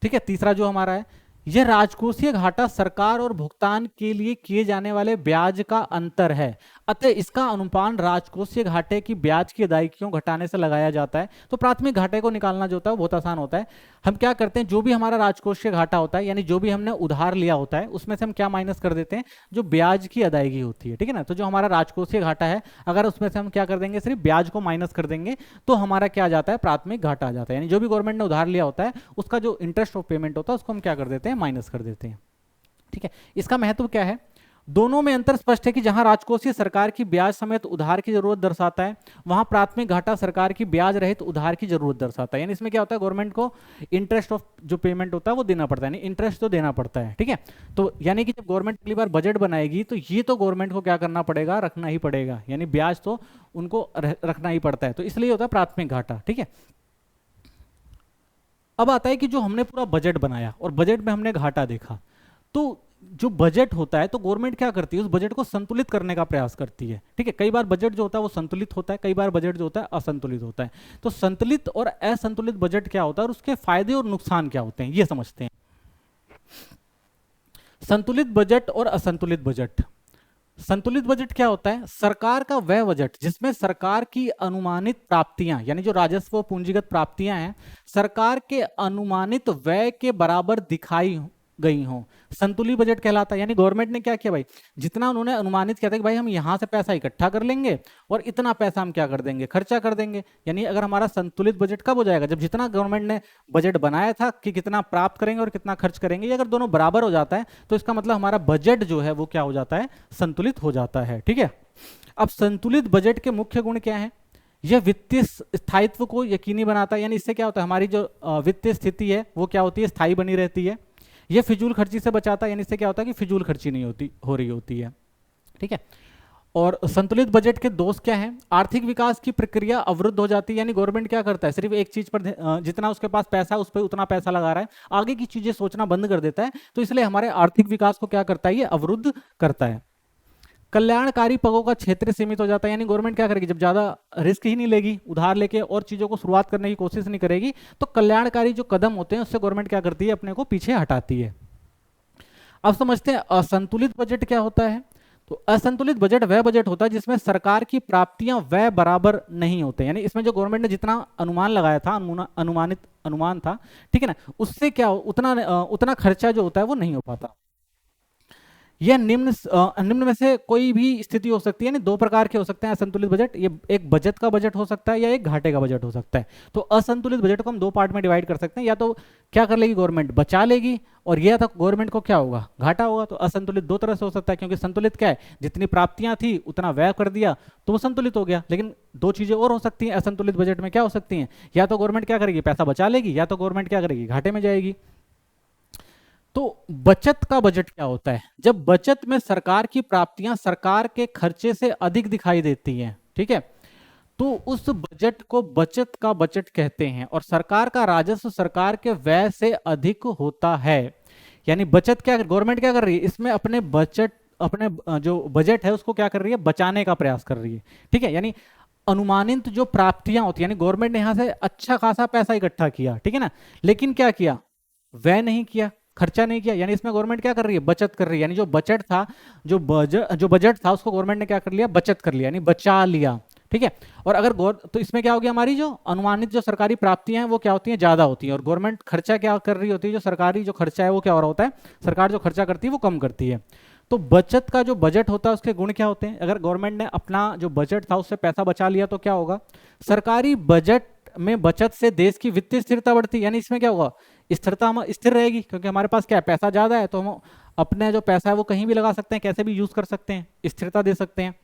ठीक है, तीसरा जो हमारा है, यह राजकोषीय घाटा सरकार और भुगतान के लिए किए जाने वाले ब्याज का अंतर है, अतः इसका अनुपान राजकोषीय घाटे की ब्याज की अदायगियों घटाने से लगाया जाता है। तो प्राथमिक घाटे को निकालना जो होता है वो बहुत आसान होता है। हम क्या करते हैं, जो भी हमारा राजकोषीय घाटा होता है, यानी जो भी हमने उधार लिया होता है, उसमें से हम क्या माइनस कर देते हैं, जो ब्याज की अदायगी होती है। ठीक है ना, तो जो हमारा राजकोषीय घाटा है, अगर उसमें से हम क्या कर देंगे, सिर्फ ब्याज को माइनस कर देंगे, तो हमारा क्या आ जाता है, प्राथमिक घाटा आ जाता है। यानी जो भी गवर्नमेंट ने उधार लिया होता है, उसका जो इंटरेस्ट ऑफ पेमेंट होता है, उसको हम क्या कर देते हैं, माइनस कर देते हैं। ठीक है, इसका महत्व क्या है, दोनों में अंतर स्पष्ट है कि जहां राजकोषीय सरकार की ब्याज समेत उधार की जरूरत दर्शाता है, वहां प्राथमिक घाटा सरकार की ब्याज रहित उधार की जरूरत दर्शाता है। यानी इसमें क्या होता है, गवर्नमेंट को इंटरेस्ट ऑफ जो पेमेंट होता है वो देना पड़ता है, यानी इंटरेस्ट तो देना पड़ता है। ठीक है, तो यानी कि जब गवर्नमेंट अगली बार बजट बनाएगी तो ये तो गवर्नमेंट को क्या करना पड़ेगा, रखना ही पड़ेगा, यानी ब्याज तो उनको रखना ही पड़ता है, तो इसलिए होता है प्राथमिक घाटा। ठीक है, अब आता है कि जो हमने पूरा बजट बनाया और बजट में हमने घाटा देखा, तो जो बजट होता है तो गवर्नमेंट क्या करती है, उस बजट को संतुलित करने का प्रयास करती है। ठीक है, कई बार बजट जो होता है वो संतुलित होता है, कई बार बजट जो होता है असंतुलित होता है। तो संतुलित और असंतुलित बजट क्या होता है और उसके फायदे और नुकसान क्या होते हैं, ये समझते हैं। संतुलित बजट और असंतुलित बजट। संतुलित बजट क्या होता है, सरकार का वह बजट जिसमें सरकार की अनुमानित प्राप्तियां, यानी जो राजस्व और पूंजीगत प्राप्तियां हैं, सरकार के अनुमानित व्यय के बराबर दिखाई गई हो, संतुलित बजट कहलाता है। यानी गवर्नमेंट ने क्या किया भाई, जितना उन्होंने अनुमानित किया था कि भाई हम यहां से पैसा इकट्ठा कर लेंगे और इतना पैसा हम क्या कर देंगे, खर्चा कर देंगे। यानी अगर हमारा संतुलित बजट कब हो जाएगा, जब जितना गवर्नमेंट ने बजट बनाया था कि कितना प्राप्त करेंगे और कितना खर्च करेंगे, ये अगर दोनों बराबर हो जाता है तो इसका मतलब हमारा बजट जो है वो क्या हो जाता है, संतुलित हो जाता है। ठीक है, अब संतुलित बजट के मुख्य गुण क्या है, यह वित्तीय स्थायित्व को यकीनी बनाता है। यानी इससे क्या होता है, हमारी जो वित्तीय स्थिति है वो क्या होती है, स्थायी बनी रहती है। यह फिजूल खर्ची से बचाता है, यानी इससे क्या होता है कि फिजूल खर्ची नहीं हो रही होती है। ठीक है, और संतुलित बजट के दोष क्या है, आर्थिक विकास की प्रक्रिया अवरुद्ध हो जाती है। यानी गवर्नमेंट क्या करता है, सिर्फ एक चीज पर जितना उसके पास पैसा है उस पर उतना पैसा लगा रहा है, आगे की चीजें सोचना बंद कर देता है, तो इसलिए हमारे आर्थिक विकास को क्या करता है, ये अवरुद्ध करता है। कल्याणकारी पगों का क्षेत्र सीमित हो जाता है। यानी गवर्नमेंट क्या करेगी, जब ज्यादा रिस्क ही नहीं लेगी, उधार लेके और चीजों को शुरुआत करने की कोशिश नहीं करेगी, तो कल्याणकारी जो कदम होते हैं उससे गवर्नमेंट क्या करती है, अपने को पीछे हटाती है। अब समझते हैं असंतुलित बजट क्या होता है। तो असंतुलित बजट वह बजट होता है जिसमें सरकार की प्राप्तियां व्यय बराबर नहीं होते। यानी इसमें जो गवर्नमेंट ने जितना अनुमान लगाया था, अनुमानित अनुमान था, ठीक है ना, उससे क्या उतना खर्चा जो होता है वो नहीं हो पाता। यह निम्न में से कोई भी स्थिति हो सकती है। यानी दो प्रकार के हो सकते हैं असंतुलित बजट, ये एक बचत का बजट हो सकता है या एक घाटे का बजट हो सकता है। तो असंतुलित बजट को हम दो पार्ट में डिवाइड कर सकते हैं, या तो क्या कर लेगी गवर्नमेंट, बचा लेगी, और यह था गवर्नमेंट को क्या होगा, घाटा होगा। तो असंतुलित दो तरह से हो सकता है, क्योंकि संतुलित क्या है, जितनी प्राप्तियां थी उतना व्यय कर दिया तो वो संतुलित हो गया। लेकिन दो चीजें और हो सकती हैं असंतुलित बजट में, क्या हो सकती हैं, या तो गवर्नमेंट क्या करेगी, पैसा बचा लेगी, या तो गवर्नमेंट क्या करेगी, घाटे में जाएगी। तो बचत का बजट क्या होता है, जब बचत में सरकार की प्राप्तियां सरकार के खर्चे से अधिक दिखाई देती हैं। ठीक है, तो उस बजट को बचत का बजट कहते हैं, और सरकार का राजस्व सरकार के व्यय से अधिक होता है। यानी बचत क्या, गवर्नमेंट क्या कर रही है, इसमें अपने जो बजट है उसको क्या कर रही है, बचाने का प्रयास कर रही है। ठीक है, यानी अनुमानित जो प्राप्तियां होती है, यानी गवर्नमेंट ने यहां से अच्छा खासा पैसा इकट्ठा किया, ठीक है ना, लेकिन क्या किया, व्यय नहीं किया, खर्चा नहीं किया। यानी इसमें गवर्नमेंट क्या कर रही है, बचत कर रही है। यानी जो बजट था, जो बजट था उसको गवर्नमेंट ने क्या कर लिया, बचत कर लिया, यानी बचा लिया। ठीक है, और अगर तो इसमें क्या होगी, हमारी जो अनुमानित जो सरकारी प्राप्तियां हैं वो क्या होती हैं, ज्यादा होती हैं, और गवर्नमेंट खर्चा क्या कर रही होती है, जो सरकारी जो खर्चा है वो क्या हो रहा होता है, सरकार जो खर्चा करती है वो कम करती है। तो बचत का जो बजट होता है उसके गुण क्या होते हैं, अगर गवर्नमेंट ने अपना जो बजट था उससे पैसा बचा लिया तो क्या होगा, सरकारी बजट में बचत से देश की वित्तीय स्थिरता बढ़ती है। यानी इसमें क्या होगा, स्थिरता हम स्थिर रहेगी, क्योंकि हमारे पास क्या है, पैसा ज्यादा है, तो हम अपने जो पैसा है वो कहीं भी लगा सकते हैं, कैसे भी यूज कर सकते हैं, स्थिरता दे सकते हैं।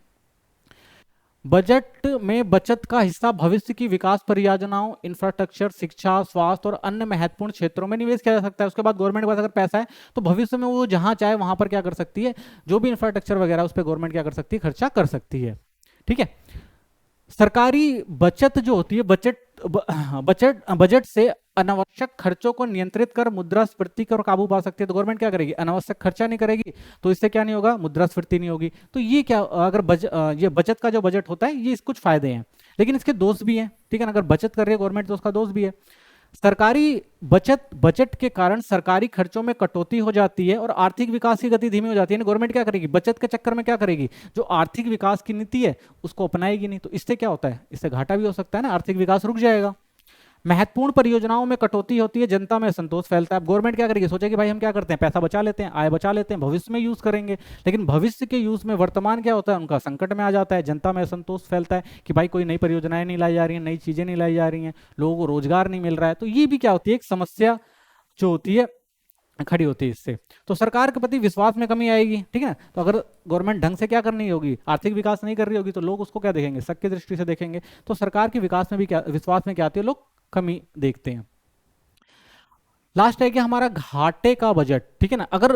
बजट में बचत का हिस्सा भविष्य की विकास परियोजनाओं, इंफ्रास्ट्रक्चर, शिक्षा, स्वास्थ्य और अन्य महत्वपूर्ण क्षेत्रों में निवेश किया जा सकता है। उसके बाद गवर्नमेंट के पास अगर पैसा है तो भविष्य में वो जहां चाहे वहां पर क्या कर सकती है, जो भी इंफ्रास्ट्रक्चर वगैरह उस पर गवर्नमेंट क्या कर सकती है, खर्चा कर सकती है। ठीक है, सरकारी बचत जो होती है, बजट बजट बजट से अनावश्यक खर्चों को नियंत्रित कर मुद्रास्फीति पर काबू पा सकती है। तो गवर्नमेंट क्या करेगी, अनावश्यक खर्चा नहीं करेगी, तो इससे क्या नहीं होगा, मुद्रास्फीति नहीं होगी। तो ये क्या, अगर ये बचत का जो बजट होता है, ये कुछ फायदे हैं, लेकिन इसके दोष भी हैं, ठीक है ना। अगर बचत कर रही है गवर्नमेंट तो उसका दोष भी है। सरकारी बजट के कारण सरकारी खर्चों में कटौती हो जाती है और आर्थिक विकास की गति धीमी हो जाती है। गवर्नमेंट क्या करेगी, बचत के चक्कर में क्या करेगी, जो आर्थिक विकास की नीति है उसको अपनाएगी नहीं। तो इससे क्या होता है, इससे घाटा भी हो सकता है ना, आर्थिक विकास रुक जाएगा। महत्वपूर्ण परियोजनाओं में कटौती होती है, जनता में असंतोष फैलता है। गवर्नमेंट क्या करेगी, सोचेगी भाई हम क्या करते हैं, पैसा बचा लेते हैं, आय बचा लेते हैं, भविष्य में यूज करेंगे। लेकिन भविष्य के यूज में वर्तमान क्या होता है, उनका संकट में आ जाता है, जनता में असंतोष फैलता है कि भाई कोई नई परियोजनाएं नहीं लाई जा रही हैं, नई चीजें नहीं लाई जा रही हैं, लोगों को रोजगार नहीं मिल रहा है। तो ये भी क्या होती है, एक समस्या जो होती है खड़ी होती है इससे। तो सरकार के प्रति विश्वास में कमी आएगी, ठीक है। तो अगर गवर्नमेंट ढंग से क्या करनी होगी, आर्थिक विकास नहीं कर रही होगी, तो लोग उसको क्या देखेंगे, शक की दृष्टि से देखेंगे। तो सरकार के विकास में भी क्या, विश्वास में क्या आती है, लोग कमी देखते हैं। लास्ट है कि हमारा घाटे का बजट, ठीक है ना। अगर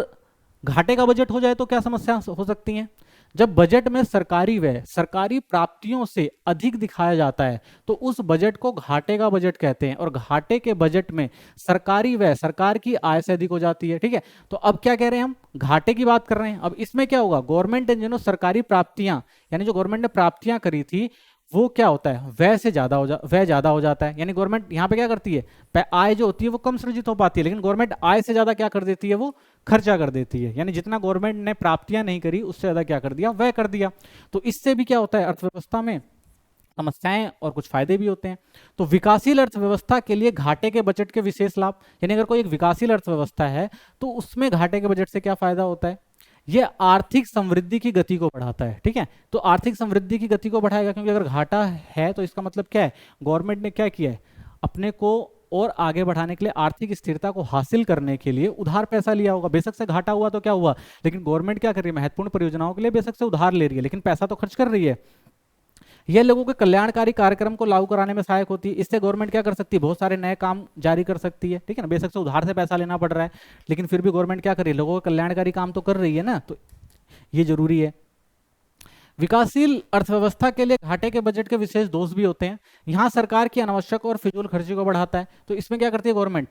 घाटे का बजट हो जाए तो क्या समस्या हो सकती है, जब बजट में सरकारी व्यय सरकारी प्राप्तियों से अधिक दिखाया जाता है तो उस बजट को घाटे का बजट कहते हैं। और घाटे के बजट में सरकारी व्यय सरकार की आय से अधिक हो जाती है, ठीक है। तो अब क्या कह रहे हैं, हम घाटे की बात कर रहे हैं। अब इसमें क्या होगा, गवर्नमेंट ने जो सरकारी प्राप्तियां, यानी जो गवर्नमेंट ने प्राप्तियां करी थी, वो क्या होता है, व्यय से ज्यादा व्यय ज्यादा हो जाता है। यानी गवर्नमेंट यहाँ पे क्या करती है, आय जो होती है वो कम सृजित हो पाती है, लेकिन गवर्नमेंट आय से ज्यादा क्या कर देती है, वो खर्चा कर देती है। यानी जितना गवर्नमेंट ने प्राप्तियां नहीं करी उससे ज्यादा क्या कर दिया, व्यय कर दिया। तो इससे भी क्या होता है, अर्थव्यवस्था में समस्याएं और कुछ फायदे भी होते हैं। तो विकासशील अर्थव्यवस्था के लिए घाटे के बजट के विशेष लाभ, यानी अगर कोई एक विकासशील अर्थव्यवस्था है तो उसमें घाटे के बजट से क्या फायदा होता है, ये आर्थिक समृद्धि की गति को बढ़ाता है, ठीक है। तो आर्थिक समृद्धि की गति को बढ़ाएगा, क्योंकि अगर घाटा है तो इसका मतलब क्या है, गवर्नमेंट ने क्या किया है, अपने को और आगे बढ़ाने के लिए, आर्थिक स्थिरता को हासिल करने के लिए उधार पैसा लिया होगा। बेशक से घाटा हुआ तो क्या हुआ, लेकिन गवर्नमेंट क्या कर रही है, महत्वपूर्ण परियोजनाओं के लिए बेशक से उधार ले रही है, लेकिन पैसा तो खर्च कर रही है। यह लोगों के कल्याणकारी कार्यक्रम को लागू कराने में सहायक होती है। इससे गवर्नमेंट क्या कर सकती है, बहुत सारे नए काम जारी कर सकती है, ठीक है ना। बेशक से उधार से पैसा लेना पड़ रहा है, लेकिन फिर भी गवर्नमेंट क्या कर रही है, लोगों के कल्याणकारी काम तो कर रही है ना। तो ये जरूरी है। विकासशील अर्थव्यवस्था के लिए घाटे के बजट के विशेष दोष भी होते हैं। यहाँ सरकार की अनावश्यक और फिजूल खर्ची को बढ़ाता है। तो इसमें क्या करती है गवर्नमेंट,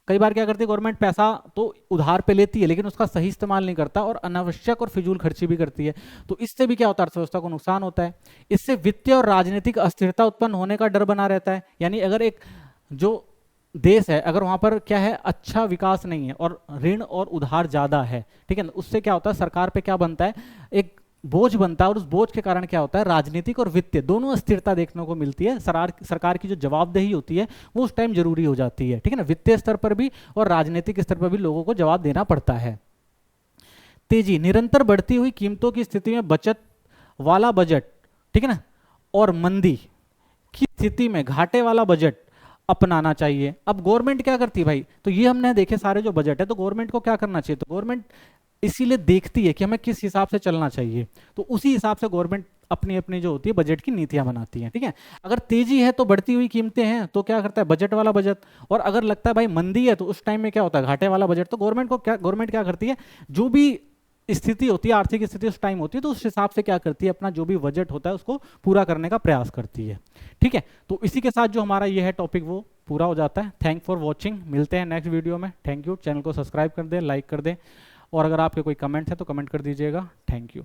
कई बार क्या करती है गवर्नमेंट, पैसा तो उधार पे लेती है लेकिन उसका सही इस्तेमाल नहीं करता और अनावश्यक और फिजूल खर्ची भी करती है। तो इससे भी क्या होता है, अर्थव्यवस्था को नुकसान होता है। इससे वित्तीय और राजनीतिक अस्थिरता उत्पन्न होने का डर बना रहता है। यानी अगर एक जो देश है, अगर वहां पर क्या है, अच्छा विकास नहीं है और ऋण और उधार ज्यादा है, ठीक है ना, उससे क्या होता है, सरकार पे क्या बनता है, एक बोझ बनता है। और उस बोझ के कारण क्या होता है, राजनीतिक और वित्तीय दोनों अस्थिरता देखने को मिलती है। सरकार की जो जवाबदेही होती है वो उस टाइम जरूरी हो जाती है, ठीक है ना। वित्तीय स्तर पर भी और राजनीतिक स्तर पर भी लोगों को जवाब देना पड़ता है। तेजी, निरंतर बढ़ती हुई कीमतों की स्थिति में बचत वाला बजट, ठीक है ना, और मंदी की स्थिति में घाटे वाला बजट अपनाना चाहिए। अब गवर्नमेंट क्या करती है भाई, तो ये हमने देखे सारे जो बजट है, तो गवर्नमेंट को क्या करना चाहिए, तो गवर्नमेंट इसीलिए देखती है कि हमें किस हिसाब से चलना चाहिए, तो उसी हिसाब से गवर्नमेंट अपनी अपनी जो होती है बजट की नीतियां बनाती है, ठीक है। अगर तेजी है तो बढ़ती हुई कीमतें हैं तो क्या करता है, बजट वाला बजट। और अगर लगता है भाई मंदी है तो उस टाइम में क्या होता है, घाटे वाला बजट। तो गवर्नमेंट क्या करती है, जो भी स्थिति होती है, आर्थिक स्थिति उस टाइम होती है, तो उस हिसाब से क्या करती है, अपना जो भी बजट होता है उसको पूरा करने का प्रयास करती है, ठीक है। तो इसी के साथ जो हमारा ये है टॉपिक वो पूरा हो जाता है। थैंक फॉर वॉचिंग, मिलते हैं नेक्स्ट वीडियो में। Thank you. चैनल को सब्सक्राइब कर दें, लाइक कर दें, और अगर आपके कोई कमेंट है तो कमेंट कर दीजिएगा। Thank you.